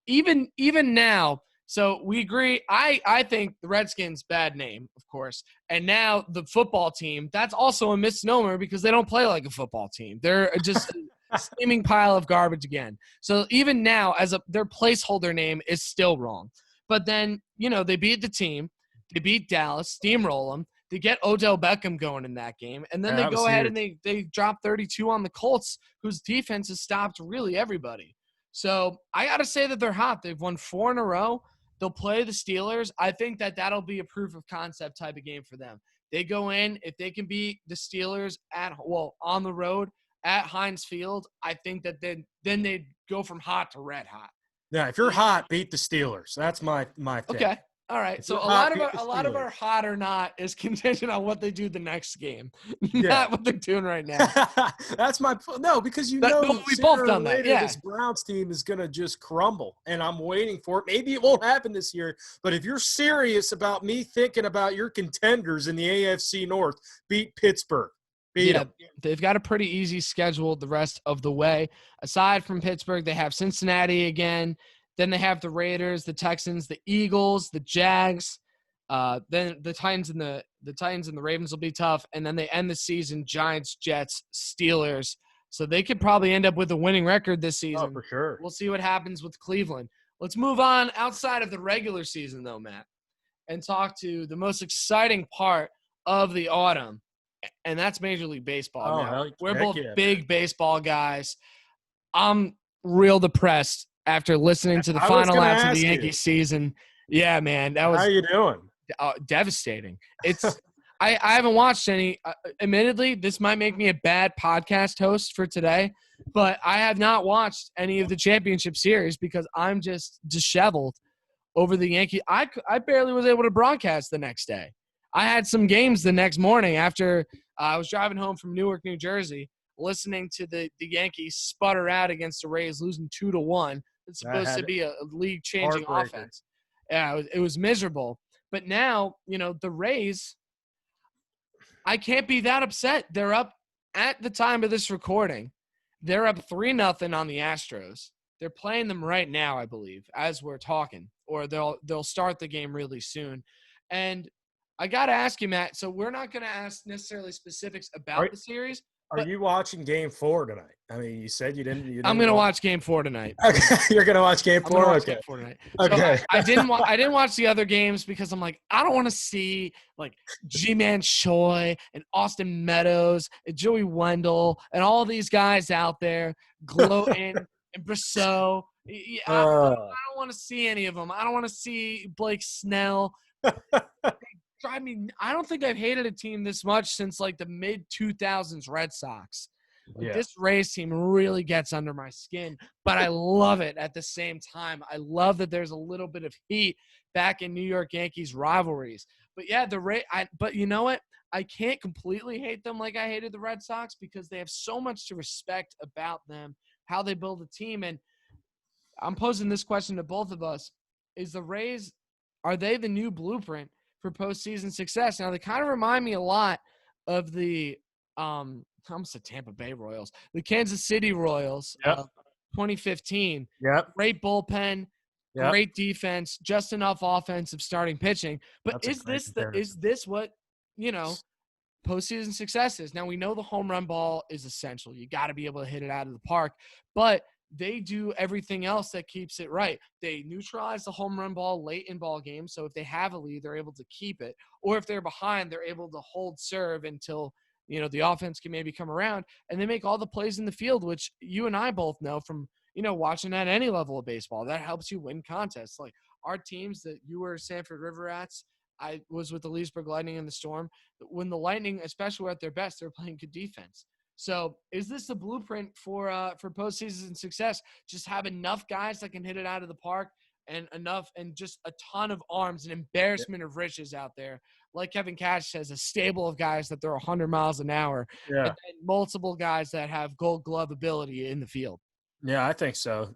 even now. So we agree. I think the Redskins, bad name, of course. And now the football team, that's also a misnomer because they don't play like a football team. They're just a steaming pile of garbage again. So even now, their placeholder name is still wrong. But then, they beat the team. They beat Dallas, steamroll them. They get Odell Beckham going in that game. And then they go ahead and they drop 32 on the Colts, whose defense has stopped really everybody. So I got to say that they're hot. They've won 4 in a row. They'll play the Steelers. I think that that'll be a proof of concept type of game for them. They go in, if they can beat the Steelers on the road, at Heinz Field, I think that then they'd go from hot to red hot. Yeah, if you're hot, beat the Steelers. That's my thing. Okay. All right. If So you're a hot, lot beat the of our Steelers. hot or not is contingent on what they do the next game, Yeah. not what they're doing right now. That's my – no, because No, we sooner both or done that, later yeah. this Browns team is going to just crumble, and I'm waiting for it. Maybe it won't happen this year, but if you're serious about me thinking about your contenders in the AFC North, beat Pittsburgh. Beat them. They've got a pretty easy schedule the rest of the way. Aside from Pittsburgh, they have Cincinnati again. Then they have the Raiders, the Texans, the Eagles, the Jags. Then the Titans and the Ravens will be tough. And then they end the season Giants, Jets, Steelers. So they could probably end up with a winning record this season. Oh, for sure. We'll see what happens with Cleveland. Let's move on outside of the regular season, though, Matt, and talk to the most exciting part of the autumn. And that's Major League Baseball. Now. We're both big baseball guys. I'm real depressed after listening to the final laps of the Yankees season. Yeah, man. That was – How you doing? Devastating. It's – I haven't watched any admittedly, this might make me a bad podcast host for today, but I have not watched any of the championship series because I'm just disheveled over the Yankees. I barely was able to broadcast the next day. I had some games the next morning after I was driving home from Newark, New Jersey, listening to the Yankees sputter out against the Rays, losing 2-1. It's supposed to be a league-changing offense. Yeah, it was miserable. But now, the Rays, I can't be that upset. They're up at the time of this recording. They're up 3-0 on the Astros. They're playing them right now, I believe, as we're talking, or they'll start the game really soon. And I got to ask you, Matt, so we're not going to ask necessarily specifics about the series. Are you watching Game 4 tonight? I mean, you said you didn't I'm going to watch Game 4 tonight. Okay, you're going to watch Game 4? Watch Game 4 tonight. Okay. So I didn't watch the other games because I'm like, I don't want to see like G-Man Choi and Austin Meadows and Joey Wendell and all these guys out there gloating and Brissot. I don't want to see any of them. I don't want to see Blake Snell. I mean, I don't think I've hated a team this much since like the mid-2000s Red Sox. Like, this Rays team really gets under my skin, but I love it at the same time. I love that there's a little bit of heat back in New York Yankees rivalries. But yeah, but you know what? I can't completely hate them like I hated the Red Sox because they have so much to respect about them, how they build a team. And I'm posing this question to both of us. Is the Rays, are they the new blueprint for postseason success? Now, they kind of remind me a lot of the I almost said Tampa Bay Royals, the Kansas City Royals, 2015. Yep. Great bullpen, great defense, just enough offensive starting pitching. But is this what, postseason success is? Now, we know the home run ball is essential. You got to be able to hit it out of the park. But they do everything else that keeps it right. They neutralize the home run ball late in ball games. So if they have a lead, they're able to keep it. Or if they're behind, they're able to hold serve until, the offense can maybe come around. And they make all the plays in the field, which you and I both know from, watching at any level of baseball. That helps you win contests. Like our teams that you were Sanford River Rats, I was with the Leesburg Lightning and the Storm. When the Lightning, especially were at their best, they're playing good defense. So is this the blueprint for postseason success? Just have enough guys that can hit it out of the park and just a ton of arms, an embarrassment of riches out there. Like Kevin Cash says, a stable of guys that throw 100 miles an hour and multiple guys that have Gold Glove ability in the field. Yeah, I think so.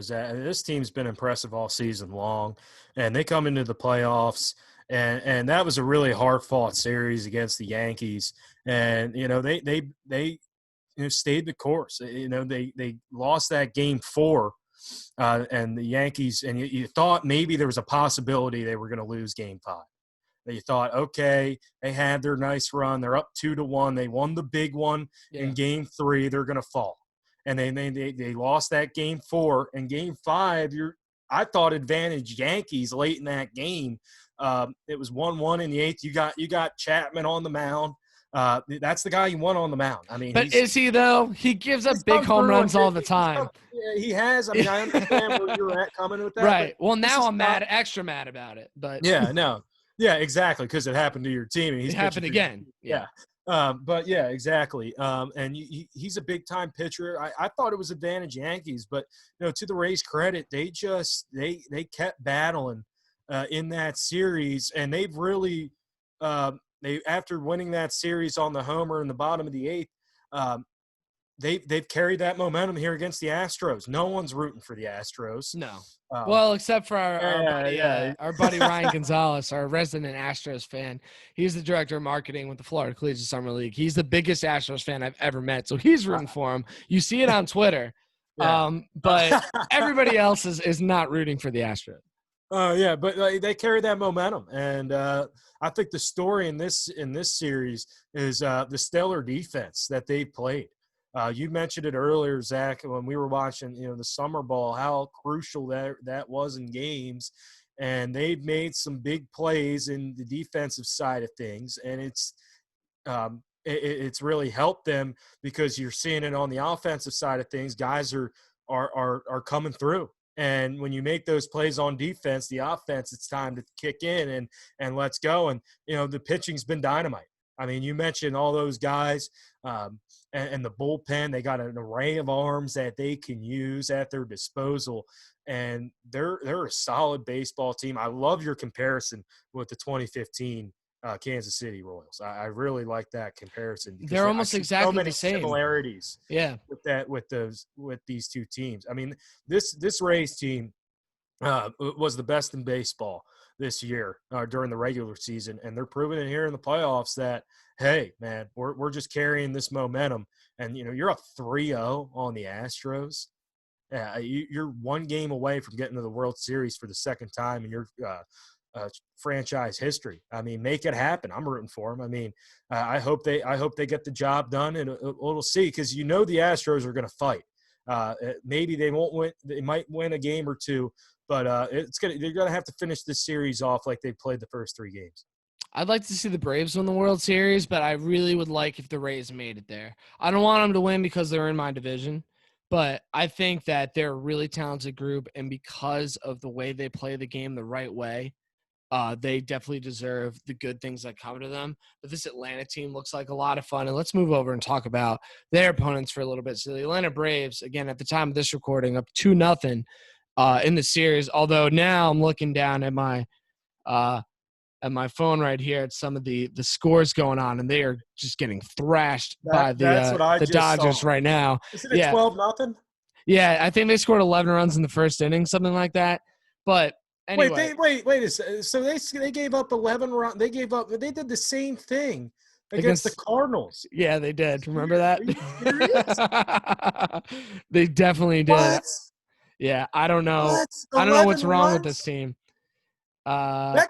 Zach. This team's been impressive all season long, and they come into the playoffs, and that was a really hard-fought series against the Yankees. And they stayed the course. They lost that Game 4, and the Yankees. And you thought maybe there was a possibility they were going to lose Game 5. You thought, okay, they had their nice run. They're up 2-1. They won the big one in Game 3. They're going to fall. And they lost that Game 4. And Game 5, I thought advantage Yankees late in that game. It was 1-1 in the 8th. You got Chapman on the mound. That's the guy you want on the mound. I mean, but is he though? He gives up big home runs all the time. He has. I mean, I understand where you're at coming with that. Right. Well, now I'm extra mad about it. But yeah, no, yeah, exactly, because it happened to your team. And it happened again. Yeah. But yeah, exactly. And he's a big time pitcher. I thought it was advantage Yankees, but to the Rays' credit, they kept battling in that series, and they've really they after winning that series on the homer in the bottom of the eighth. They've carried that momentum here against the Astros. No one's rooting for the Astros. No. Well, except for Yeah. our buddy Ryan Gonzalez, our resident Astros fan. He's the director of marketing with the Florida Collegiate Summer League. He's the biggest Astros fan I've ever met, so he's rooting for him. You see it on Twitter, Yeah. but everybody else is not rooting for the Astros. Yeah, but they carry that momentum, and I think the story in this series is the stellar defense that they played. You mentioned it earlier, Zach, when we were watching, the summer ball, how crucial that was in games, and they've made some big plays in the defensive side of things, and it's really helped them because you're seeing it on the offensive side of things. Guys are coming through. And when you make those plays on defense, the offense, it's time to kick in and let's go. And, the pitching's been dynamite. I mean, you mentioned all those guys and the bullpen. They got an array of arms that they can use at their disposal. And they're a solid baseball team. I love your comparison with the 2015 Kansas City Royals. I really like that comparison. Because they're almost exactly so many the same similarities. Yeah. With these two teams. I mean, this Rays team was the best in baseball this year during the regular season, and they're proving it here in the playoffs that, hey, man, we're just carrying this momentum. And you're up 3-0 on the Astros. You're one game away from getting to the World Series for the second time in your franchise history. I mean, make it happen. I'm rooting for them. I mean, I hope they get the job done, and we'll see, because the Astros are going to fight. Maybe they won't win. They might win a game or two, but they're going to have to finish this series off like they played the first 3 games. I'd like to see the Braves win the World Series, but I really would like if the Rays made it there. I don't want them to win because they're in my division, but I think that they're a really talented group, and because of the way they play the game the right way, they definitely deserve the good things that come to them. But this Atlanta team looks like a lot of fun. And let's move over and talk about their opponents for a little bit. So the Atlanta Braves, again, at the time of this recording, up 2-0 in the series. Although now I'm looking down at my phone right here at some of the scores going on, and they are just getting thrashed by the Dodgers right now. Is it 12-0? Yeah, I think they scored 11 runs in the first inning, something like that. But anyway. Wait. So they gave up 11 runs. They did the same thing against the Cardinals. Yeah, they did. Remember that? They definitely did. What? Yeah, I don't know. I don't know what's wrong with this team. That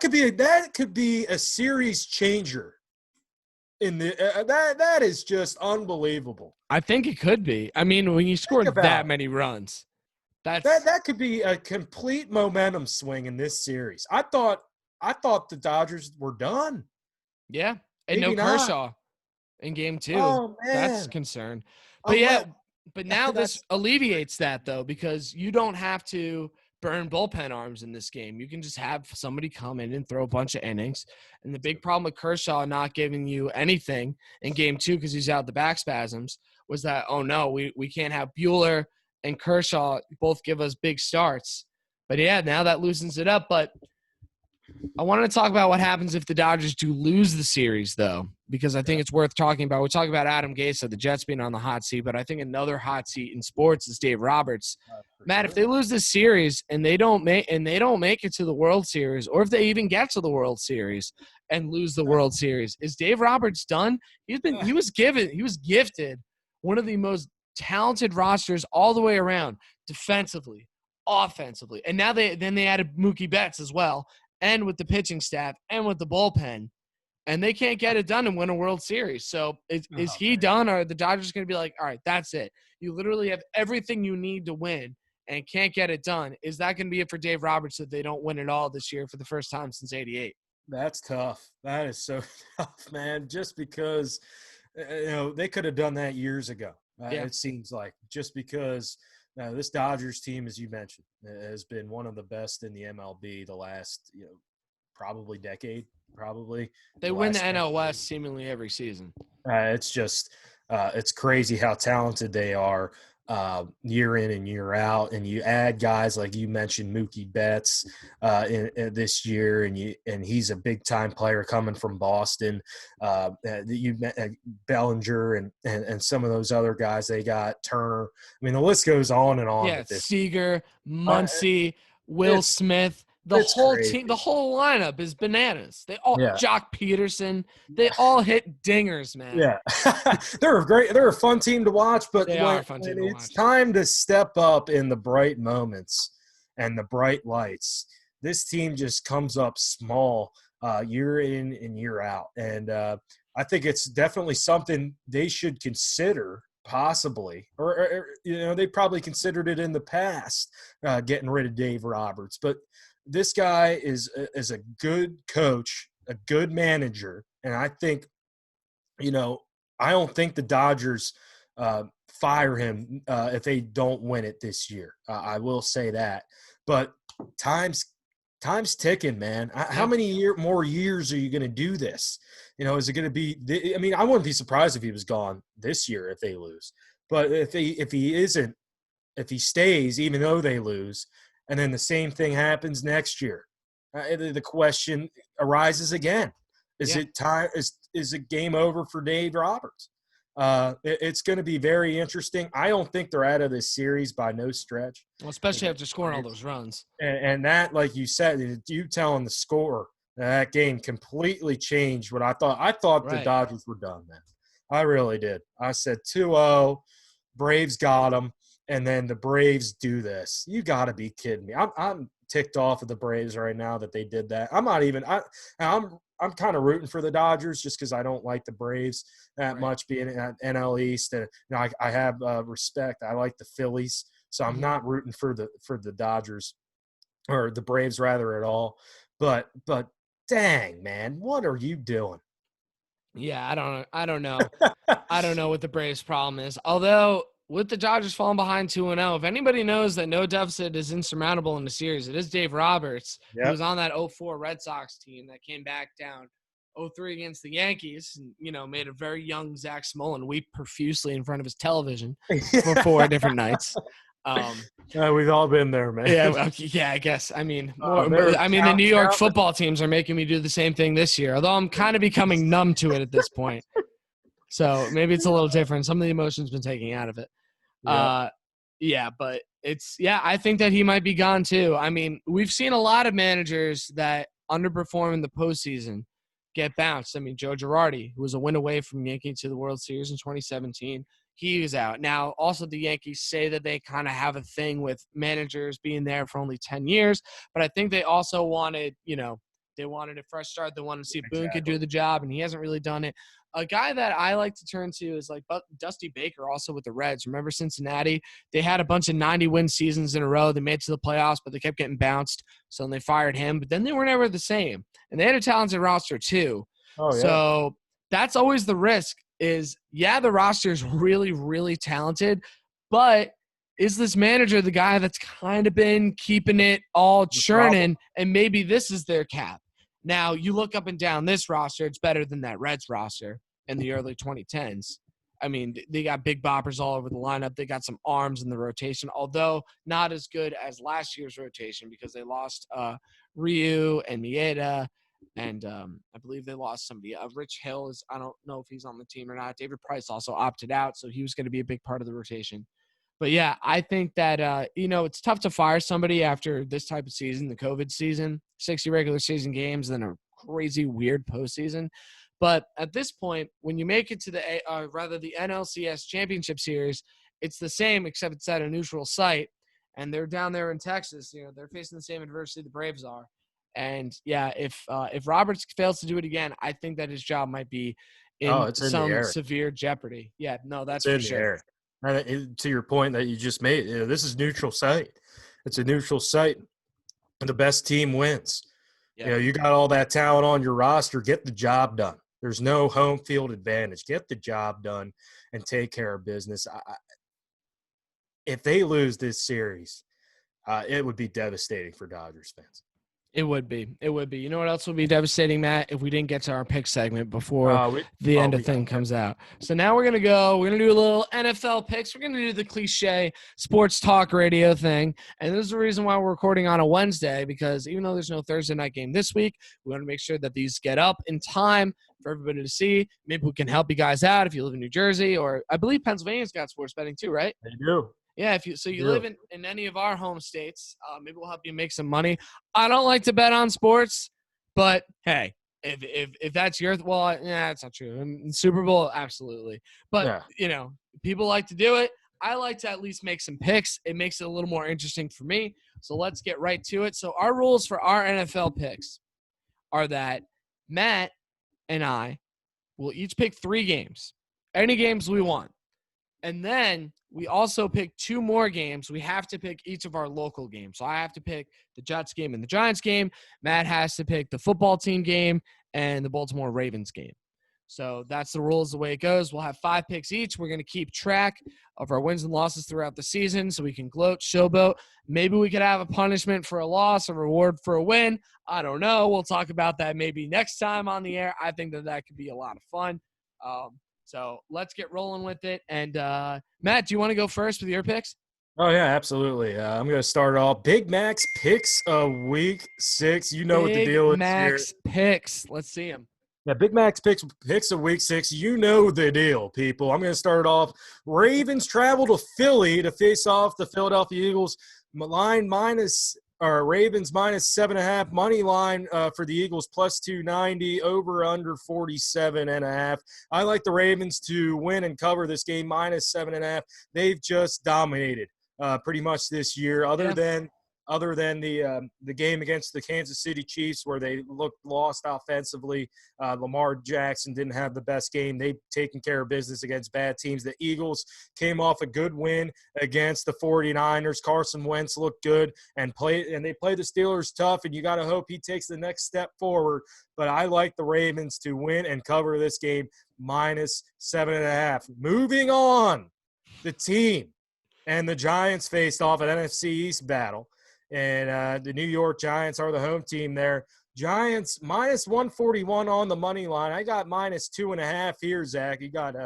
could be a series changer. That is just unbelievable. I think it could be. I mean, when you scored that many runs. That could be a complete momentum swing in this series. I thought the Dodgers were done. Yeah, and maybe no Kershaw in game 2. Oh, man. That's a concern. But but now this alleviates that, though, because you don't have to burn bullpen arms in this game. You can just have somebody come in and throw a bunch of innings. And the big problem with Kershaw not giving you anything in game 2 because he's out the back spasms was that, oh no, we can't have Buehler and Kershaw both give us big starts. But yeah, now that loosens it up. But I wanted to talk about what happens if the Dodgers do lose the series, though, because I think it's worth talking about. We're talking about Adam Gase of the Jets being on the hot seat, but I think another hot seat in sports is Dave Roberts. Matt, if they lose this series and they don't make it to the World Series, or if they even get to the World Series and lose the World Series, is Dave Roberts done? He was gifted one of the most talented rosters all the way around, defensively, offensively. And now they added Mookie Betts as well, and with the pitching staff and with the bullpen, and they can't get it done and win a World Series. So is he done, or are the Dodgers going to be like, all right, that's it? You literally have everything you need to win and can't get it done. Is that going to be it for Dave Roberts if they don't win it all this year for the first time since '88? That's tough. That is so tough, man, just because they could have done that years ago. It seems like, just because this Dodgers team, as you mentioned, has been one of the best in the MLB the last, probably decade. probably. They The win the last NL 10 West years. seemingly every season. It's just it's crazy how talented they are year in and year out. And you add guys like you mentioned, Mookie Betts in this year, and he's a big time player coming from Boston. You Bellinger and some of those other guys they got, Turner. I mean, the list goes on and on Yeah, with this. Seager, Uh, Muncy, Will it's Smith. The it's whole crazy. team, the whole lineup is bananas. They all Yeah. Jock Peterson. They all hit dingers, man. Yeah, they're a fun team to watch. But They are a fun when team to it's watch. time to step up in the bright moments and the bright lights, this team just comes up small year in and year out. And I think it's definitely something they should consider, possibly, or they probably considered it in the past, getting rid of Dave Roberts. But this guy is a good coach, a good manager, and I think I don't think the Dodgers fire him if they don't win it this year. I will say that. But time's ticking, man. How Yeah. many more years are you going to do this? Is it going to be? I mean, I wouldn't be surprised if he was gone this year if they lose. But if he isn't, if he stays, even though they lose, and then the same thing happens next year, the question arises again. Is Yeah. it time? Is it game over for Dave Roberts? It's going to be very interesting. I don't think they're out of this series by no stretch. Well, especially after scoring all those runs. And that, like you said, you telling the score, that game completely changed what I thought. I thought the Right. Dodgers were done, man. I really did. I said 2-0, Braves got them, and then the Braves do this. You got to be kidding me. I'm ticked off of the Braves right now that they did that. I'm not even – I'm kind of rooting for the Dodgers just because I don't like the Braves that much being at NL East. And I have respect. I like the Phillies, so I'm not rooting for the Dodgers or the Braves rather at all. But dang, man, what are you doing? Yeah, I don't know. I don't know what the Braves' problem is. Although with the Dodgers falling behind 2-0, if anybody knows that no deficit is insurmountable in the series, it is Dave Roberts, who was on that 0-4 Red Sox team that came back down 0-3 against the Yankees and, made a very young Zack Smolen weep profusely in front of his television for 4 different nights. We've all been there, man. Yeah, I guess. I mean, the the New York football teams are making me do the same thing this year, although I'm kind of becoming numb to it at this point. So maybe it's a little different. Some of the emotion's been taken out of it. But I think that he might be gone too. I mean, we've seen a lot of managers that underperform in the postseason get bounced. I mean, Joe Girardi, who was a win away from Yankees to the World Series in 2017, he was out. Now, also the Yankees say that they kind of have a thing with managers being there for only 10 years, but I think they also wanted, they wanted a fresh start. They wanted to see if Boone could do the job, and he hasn't really done it. A guy that I like to turn to is like Dusty Baker, also with the Reds. Remember Cincinnati? They had a bunch of 90-win seasons in a row. They made it to the playoffs, but they kept getting bounced. So then they fired him. But then they were never the same. And they had a talented roster too. Oh, yeah. So that's always the risk is, the roster is really, really talented. But is this manager the guy that's kind of been keeping it all churning? And maybe this is their cap. Now, you look up and down this roster, it's better than that Reds roster in the early 2010s. I mean, they got big boppers all over the lineup. They got some arms in the rotation, although not as good as last year's rotation because they lost Ryu and Mieta, and I believe they lost somebody. Rich Hill I don't know if he's on the team or not. David Price also opted out, so he was going to be a big part of the rotation. But, I think that, it's tough to fire somebody after this type of season, the COVID season, 60 regular season games, and then a crazy, weird postseason. But at this point, when you make it to the NLCS Championship Series, it's the same except it's at a neutral site. And they're down there in Texas. They're facing the same adversity the Braves are. And, if Roberts fails to do it again, I think that his job might be in some severe jeopardy. Yeah, no, that's for sure. To your point that you just made, this is neutral site. It's a neutral site. And the best team wins. Yep. You got all that talent on your roster. Get the job done. There's no home field advantage. Get the job done and take care of business. If they lose this series, it would be devastating for Dodgers fans. It would be. It would be. You know what else would be devastating, Matt, if we didn't get to our pick segment before the end of thing comes out. So now we're going to do a little NFL picks. We're going to do the cliche sports talk radio thing. And this is the reason why we're recording on a Wednesday, because even though there's no Thursday night game this week, we want to make sure that these get up in time for everybody to see. Maybe we can help you guys out if you live in New Jersey, or I believe Pennsylvania's got sports betting too, right? They do. Yeah, if you live in any of our home states, maybe we'll help you make some money. I don't like to bet on sports, but hey, if that's your that's not true. Super Bowl, absolutely. But people like to do it. I like to at least make some picks. It makes it a little more interesting for me. So let's get right to it. So our rules for our NFL picks are that Matt and I will each pick 3 games, any games we want. And then we also pick 2 more games. We have to pick each of our local games. So I have to pick the Jets game and the Giants game. Matt has to pick the football team game and the Baltimore Ravens game. So that's the rules, the way it goes. We'll have 5 picks each. We're going to keep track of our wins and losses throughout the season so we can gloat, showboat. Maybe we could have a punishment for a loss, a reward for a win. I don't know. We'll talk about that maybe next time on the air. I think that could be a lot of fun. So let's get rolling with it. And Matt, do you want to go first with your picks? Oh, yeah, absolutely. I'm going to start off. Big Mac's picks of week 6. You know what the deal is Big Mac's picks. Let's see them. Yeah, Big Mac's picks of week 6. You know the deal, people. I'm going to start off. Ravens travel to Philly to face off the Philadelphia Eagles. Ravens minus 7.5, money line for the Eagles plus 290, over under 47.5. I like the Ravens to win and cover this game minus 7.5. They've just dominated pretty much this year, other than the game against the Kansas City Chiefs where they looked lost offensively. Lamar Jackson didn't have the best game. They've taken care of business against bad teams. The Eagles came off a good win against the 49ers. Carson Wentz looked good and they play the Steelers tough, and you got to hope he takes the next step forward. But I like the Ravens to win and cover this game minus 7.5. Moving on, the team and the Giants faced off an NFC East battle. And the New York Giants are the home team there. Giants minus 141 on the money line. I got minus 2.5 here, Zach. You got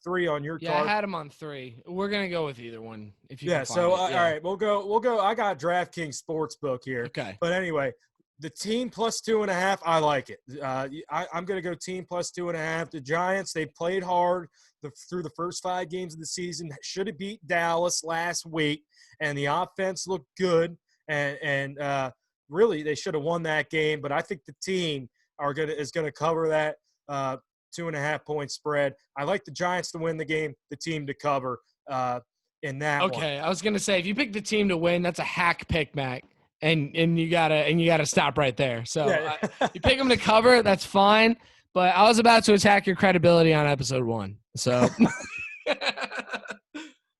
3 on your card. Yeah, I had them on 3. We're gonna go with either one if you. Yeah. So all right, we'll go. I got DraftKings Sportsbook here. Okay. But anyway, the team plus 2.5. I like it. I'm gonna go team plus 2.5. The Giants, they played hard through the first 5 games of the season. Should have beat Dallas last week, and the offense looked good. And really, they should have won that game. But I think the team is gonna cover that 2.5 point spread. I like the Giants to win the game, the team to cover in that one. Okay, I was gonna say if you pick the team to win, that's a hack pick, Mac. And you gotta stop right there. So you pick them to cover, that's fine. But I was about to attack your credibility on episode 1. So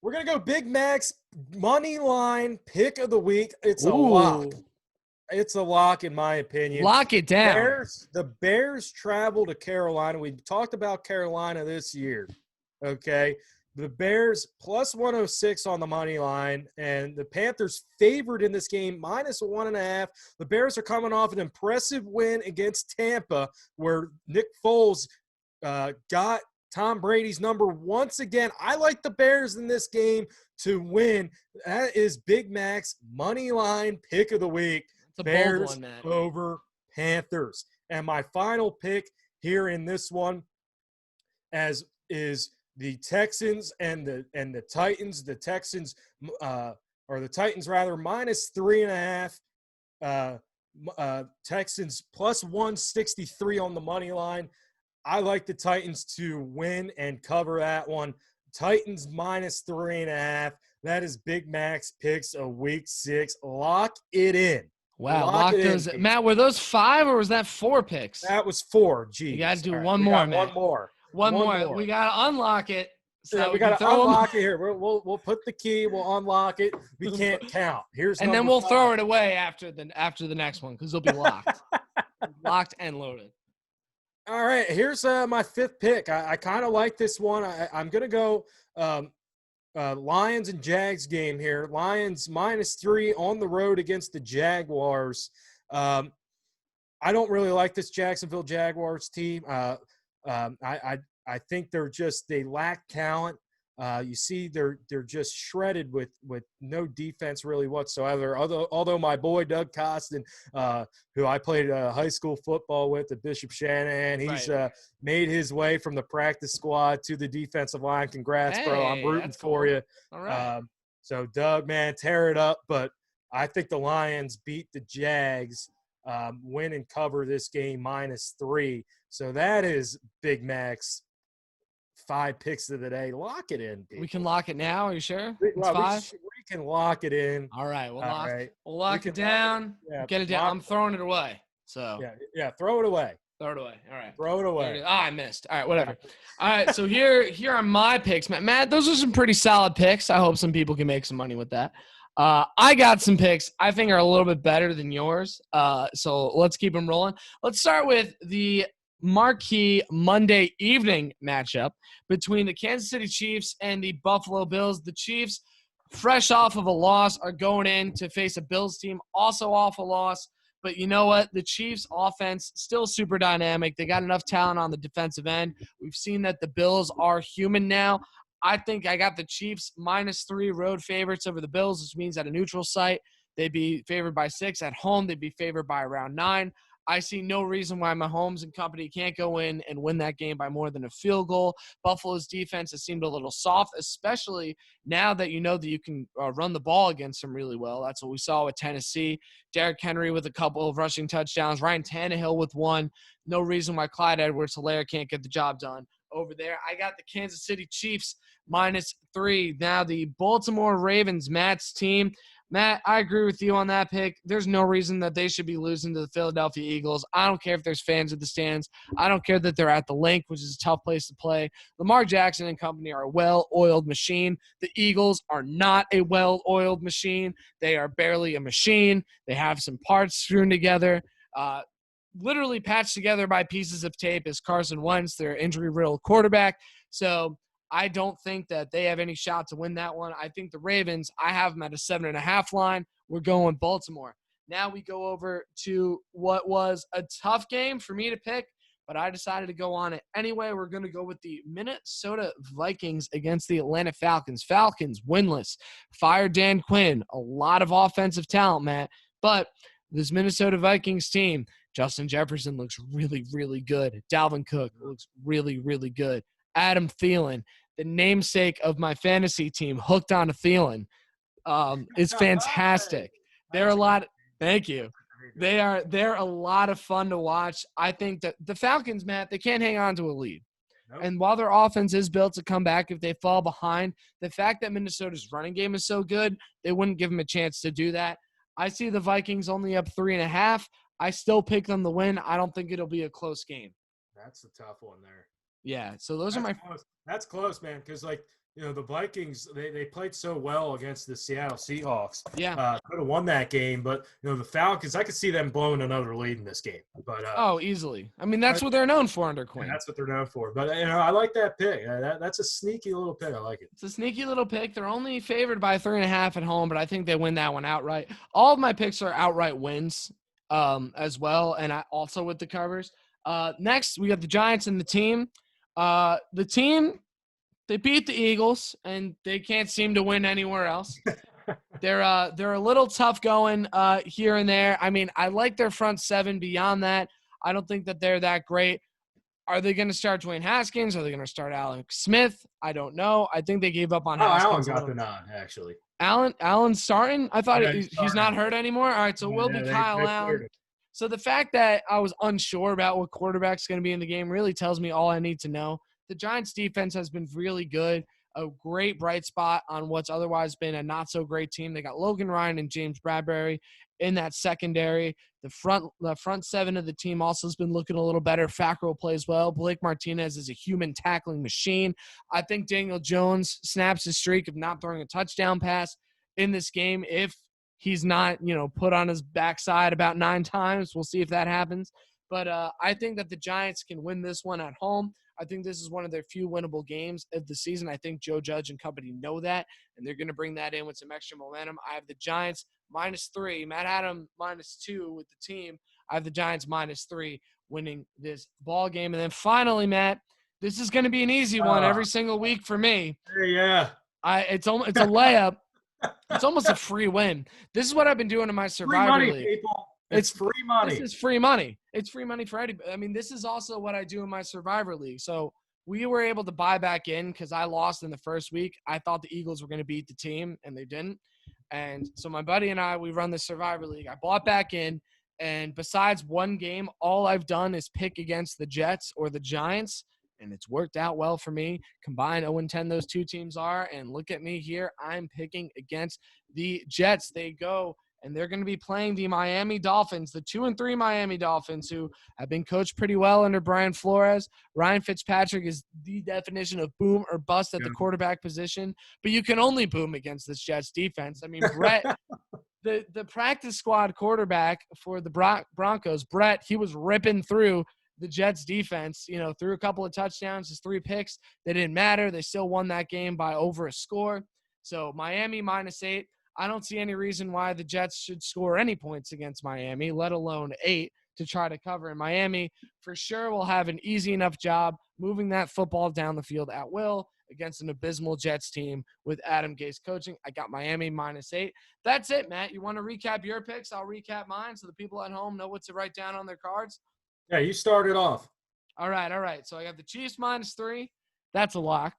we're gonna go Big Mac's money line pick of the week. It's a lock. It's a lock in my opinion. Lock it down. The Bears travel to Carolina. We talked about Carolina this year. Okay. The Bears plus 106 on the money line, and the Panthers favored in this game minus 1.5. The Bears are coming off an impressive win against Tampa, where Nick Foles got Tom Brady's number once again. I like the Bears in this game to win. That is Big Mac's money line pick of the week. It's a Bears bold one, Matt. over Panthers. And my final pick here in this one is the Texans and the Titans. The Texans or the Titans rather minus 3.5. Texans plus 163 on the money line. I like the Titans to win and cover that one. Titans minus 3.5. That is Big Mac's picks of week 6. Lock it in. Wow, lock those in. Matt, were those 5 or was that 4 picks? That was 4. Geez. You got to do one more, Matt. One more. We got to unlock it. So we got to unlock it here. We'll put the key. We'll unlock it. We can't count. And then we'll throw it away after the next one because it'll be locked. Locked and loaded. All right, here's my 5th pick. I kind of like this one. I'm going to go Lions and Jags game here. Lions minus 3 on the road against the Jaguars. I don't really like this Jacksonville Jaguars team. I think they lack talent. You see, they're just shredded with no defense really whatsoever. Although my boy Doug Costin, who I played high school football with at Bishop Shanahan, he's made his way from the practice squad to the defensive line. Congrats, bro! I'm rooting for you. All right. So Doug, man, tear it up. But I think the Lions beat the Jags, win and cover this game -3. So that is Big Mac's 5 picks of the day. Lock it in, people. We can lock it now. Are you sure? We can lock it in. All right. We'll lock it down. Get it down. I'm throwing it away. So yeah, throw it away. Throw it away. All right. Throw it away. I missed. All right, whatever. All right, so here are my picks, Matt. Those are some pretty solid picks. I hope some people can make some money with that. I got some picks I think are a little bit better than yours. So let's keep them rolling. Let's start with the marquee Monday evening matchup between the Kansas City Chiefs and the Buffalo Bills. The Chiefs, fresh off of a loss, are going in to face a Bills team also off a loss. But you know what? The Chiefs' offense still super dynamic. They got enough talent on the defensive end. We've seen that the Bills are human now. I think I got the Chiefs -3 road favorites over the Bills, which means at a neutral site, they'd be favored by 6. At home, they'd be favored by around 9. I see no reason why Mahomes and company can't go in and win that game by more than a field goal. Buffalo's defense has seemed a little soft, especially now that you know that you can run the ball against them really well. That's what we saw with Tennessee. Derrick Henry with a couple of rushing touchdowns. Ryan Tannehill with 1. No reason why Clyde Edwards-Helaire can't get the job done over there. I got the Kansas City Chiefs -3. Now the Baltimore Ravens, Matt's team. Matt, I agree with you on that pick. There's no reason that they should be losing to the Philadelphia Eagles. I don't care if there's fans at the stands. I don't care that they're at the Link, which is a tough place to play. Lamar Jackson and company are a well-oiled machine. The Eagles are not a well-oiled machine. They are barely a machine. They have some parts strewn together. Literally patched together by pieces of tape is Carson Wentz, their injury-riddled quarterback. So I don't think that they have any shot to win that one. I think the Ravens, I have them at a 7.5 line. We're going Baltimore. Now we go over to what was a tough game for me to pick, but I decided to go on it anyway. We're going to go with the Minnesota Vikings against the Atlanta Falcons. Falcons, winless. Fired Dan Quinn. A lot of offensive talent, Matt. But this Minnesota Vikings team, Justin Jefferson looks really, really good. Dalvin Cook looks really, really good. Adam Thielen, the namesake of my fantasy team, hooked on a Thielen, is fantastic. They're a lot. Thank you. They're a lot of fun to watch. I think that the Falcons, Matt, they can't hang on to a lead. Nope. And while their offense is built to come back if they fall behind, the fact that Minnesota's running game is so good, they wouldn't give them a chance to do that. I see the Vikings only up 3.5. I still pick them to win. I don't think it'll be a close game. That's a tough one there. Yeah, so those are my close. That's close, man, because the Vikings, they played so well against the Seattle Seahawks. Yeah. Could have won that game, but the Falcons, I could see them blowing another lead in this game. But easily. I mean, that's what they're known for under Quinn. Yeah, that's what they're known for. But I like that pick. That's a sneaky little pick. I like it. It's a sneaky little pick. They're only favored by 3.5 at home, but I think they win that one outright. All of my picks are outright wins, as well, and I also with the covers. Next, we got the Giants and the team. The team, they beat the Eagles, and they can't seem to win anywhere else. They're a little tough going here and there. I mean, I like their front seven. Beyond that, I don't think that they're that great. Are they going to start Dwayne Haskins? Are they going to start Alex Smith? I don't know. I think they gave up on Haskins. Allen got the nod, actually. Allen's starting? I thought he's not hurt anymore? All right, so we'll be Kyle Allen. So the fact that I was unsure about what quarterback's going to be in the game really tells me all I need to know. The Giants' defense has been really good, a great bright spot on what's otherwise been a not-so-great team. They got Logan Ryan and James Bradbury in that secondary. The front seven of the team also has been looking a little better. Fackrell plays well. Blake Martinez is a human tackling machine. I think Daniel Jones snaps his streak of not throwing a touchdown pass in this game if he's not, put on his backside about 9 times. We'll see if that happens. But I think that the Giants can win this one at home. I think this is one of their few winnable games of the season. I think Joe Judge and company know that, and they're going to bring that in with some extra momentum. I have the Giants -3. Matt had him -2 with the team. I have the Giants -3 winning this ball game. And then finally, Matt, this is going to be an easy one every single week for me. Yeah. It's a layup. It's almost a free win. This is what I've been doing in my Survivor League. People. It's free money. This is free money. It's free money for anybody. I mean, this is also what I do in my Survivor League. So we were able to buy back in because I lost in the first week. I thought the Eagles were going to beat the team, and they didn't. And so my buddy and I, we run the Survivor League. I bought back in, and besides one game, all I've done is pick against the Jets or the Giants, and it's worked out well for me. Combined 0-10 those two teams are, and look at me here. I'm picking against the Jets. They go, and they're going to be playing the Miami Dolphins, the 2-3 Miami Dolphins, who have been coached pretty well under Brian Flores. Ryan Fitzpatrick is the definition of boom or bust at the quarterback position, but you can only boom against this Jets defense. I mean, Brett, the practice squad quarterback for the Broncos, Brett, he was ripping through the Jets defense, threw a couple of touchdowns, his 3 picks. They didn't matter. They still won that game by over a score. So Miami -8. I don't see any reason why the Jets should score any points against Miami, let alone 8 to try to cover. And Miami for sure will have an easy enough job moving that football down the field at will against an abysmal Jets team with Adam Gase coaching. I got Miami -8. That's it, Matt. You want to recap your picks? I'll recap mine so the people at home know what to write down on their cards. Yeah, you started off. All right. So I got the Chiefs -3. That's a lock.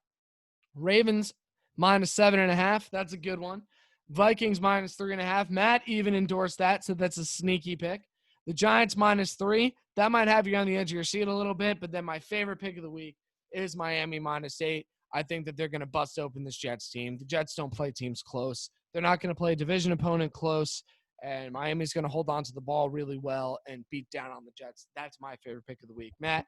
Ravens -7.5. That's a good one. Vikings -3.5. Matt even endorsed that, so that's a sneaky pick. The Giants -3. That might have you on the edge of your seat a little bit, but then my favorite pick of the week is Miami -8. I think that they're going to bust open this Jets team. The Jets don't play teams close. They're not going to play a division opponent close, and Miami's going to hold on to the ball really well and beat down on the Jets. That's my favorite pick of the week. Matt,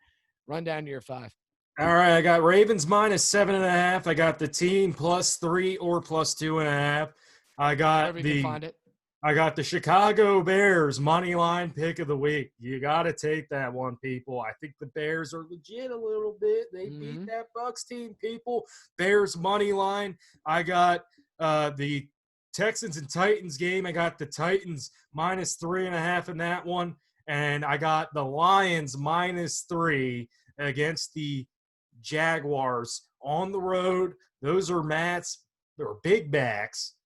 run down to your 5. All right, I got Ravens -7.5. I got the team +3 or +2.5. I got the Chicago Bears money line pick of the week. You got to take that one, people. I think the Bears are legit a little bit. They beat that Bucs team, people. Bears money line. I got the Texans and Titans game. I got the Titans -3.5 in that one, and I got the Lions -3 against the Jaguars on the road. Those are Matt's. They're big backs.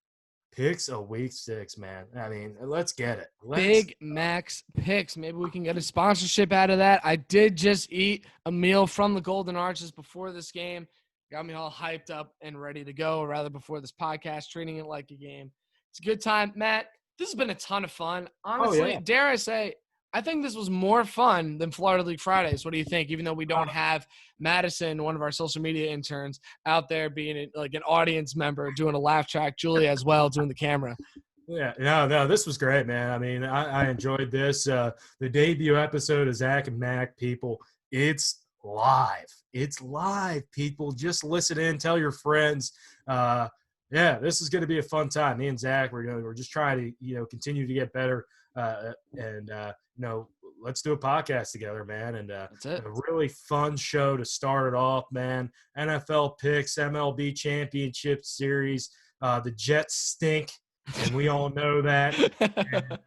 Picks of week 6, man. I mean, let's get it. Big Max picks. Maybe we can get a sponsorship out of that. I did just eat a meal from the Golden Arches before this game. Got me all hyped up and ready to go, rather before this podcast, treating it like a game. It's a good time. Matt, this has been a ton of fun. Honestly, dare I say, I think this was more fun than Florida League Fridays. What do you think? Even though we don't have Madison, one of our social media interns, out there being like an audience member, doing a laugh track, Julia as well, doing the camera. Yeah, no, this was great, man. I mean, I enjoyed this. The debut episode of Zach and Mac, people, it's live. It's live, people. Just listen in, tell your friends. This is going to be a fun time. Me and Zach, we're just trying to, continue to get better. Let's do a podcast together, man. And a really fun show to start it off, man. NFL picks, MLB Championship Series. The Jets stink, and we all know that.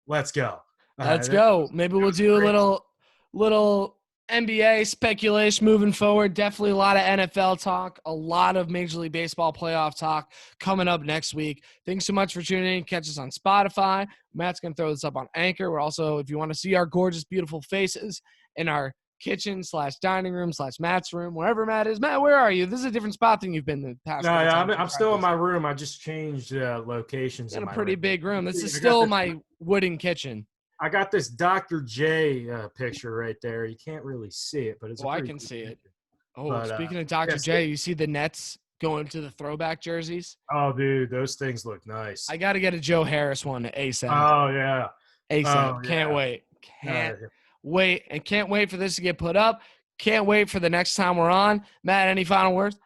Let's go. Let's go. Maybe we'll do a little NBA speculation moving forward. Definitely a lot of NFL talk, a lot of Major League Baseball playoff talk coming up next week. Thanks so much for tuning in. Catch us on Spotify. Matt's going to throw this up on Anchor. We're also, if you want to see our gorgeous, beautiful faces in our kitchen/dining room/Matt's room, wherever Matt is. Matt, where are you? This is a different spot than you've been the past. No, I'm still in my room. I just changed locations. In a pretty big room. This is still my wooden kitchen. I got this Dr. J picture right there. You can't really see it, but it's I can see it. Speaking of Dr. J, you see the Nets going to the throwback jerseys? Oh, dude, those things look nice. I got to get a Joe Harris one ASAP. Oh, yeah. ASAP. Can't wait. Wait. And can't wait for this to get put up. Can't wait for the next time we're on. Matt, any final words?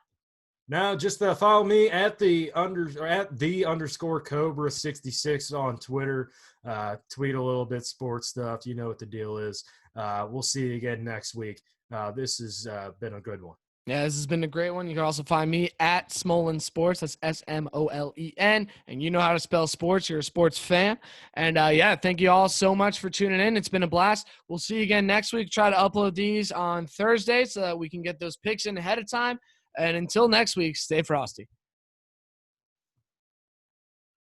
No, just follow me at the _Cobra 66 on Twitter. Tweet a little bit sports stuff. You know what the deal is. We'll see you again next week. This has been a good one. Yeah, this has been a great one. You can also find me at Smolen Sports. That's Smolen. And you know how to spell sports. You're a sports fan. And yeah, thank you all so much for tuning in. It's been a blast. We'll see you again next week. Try to upload these on Thursday so that we can get those picks in ahead of time. And until next week, stay frosty.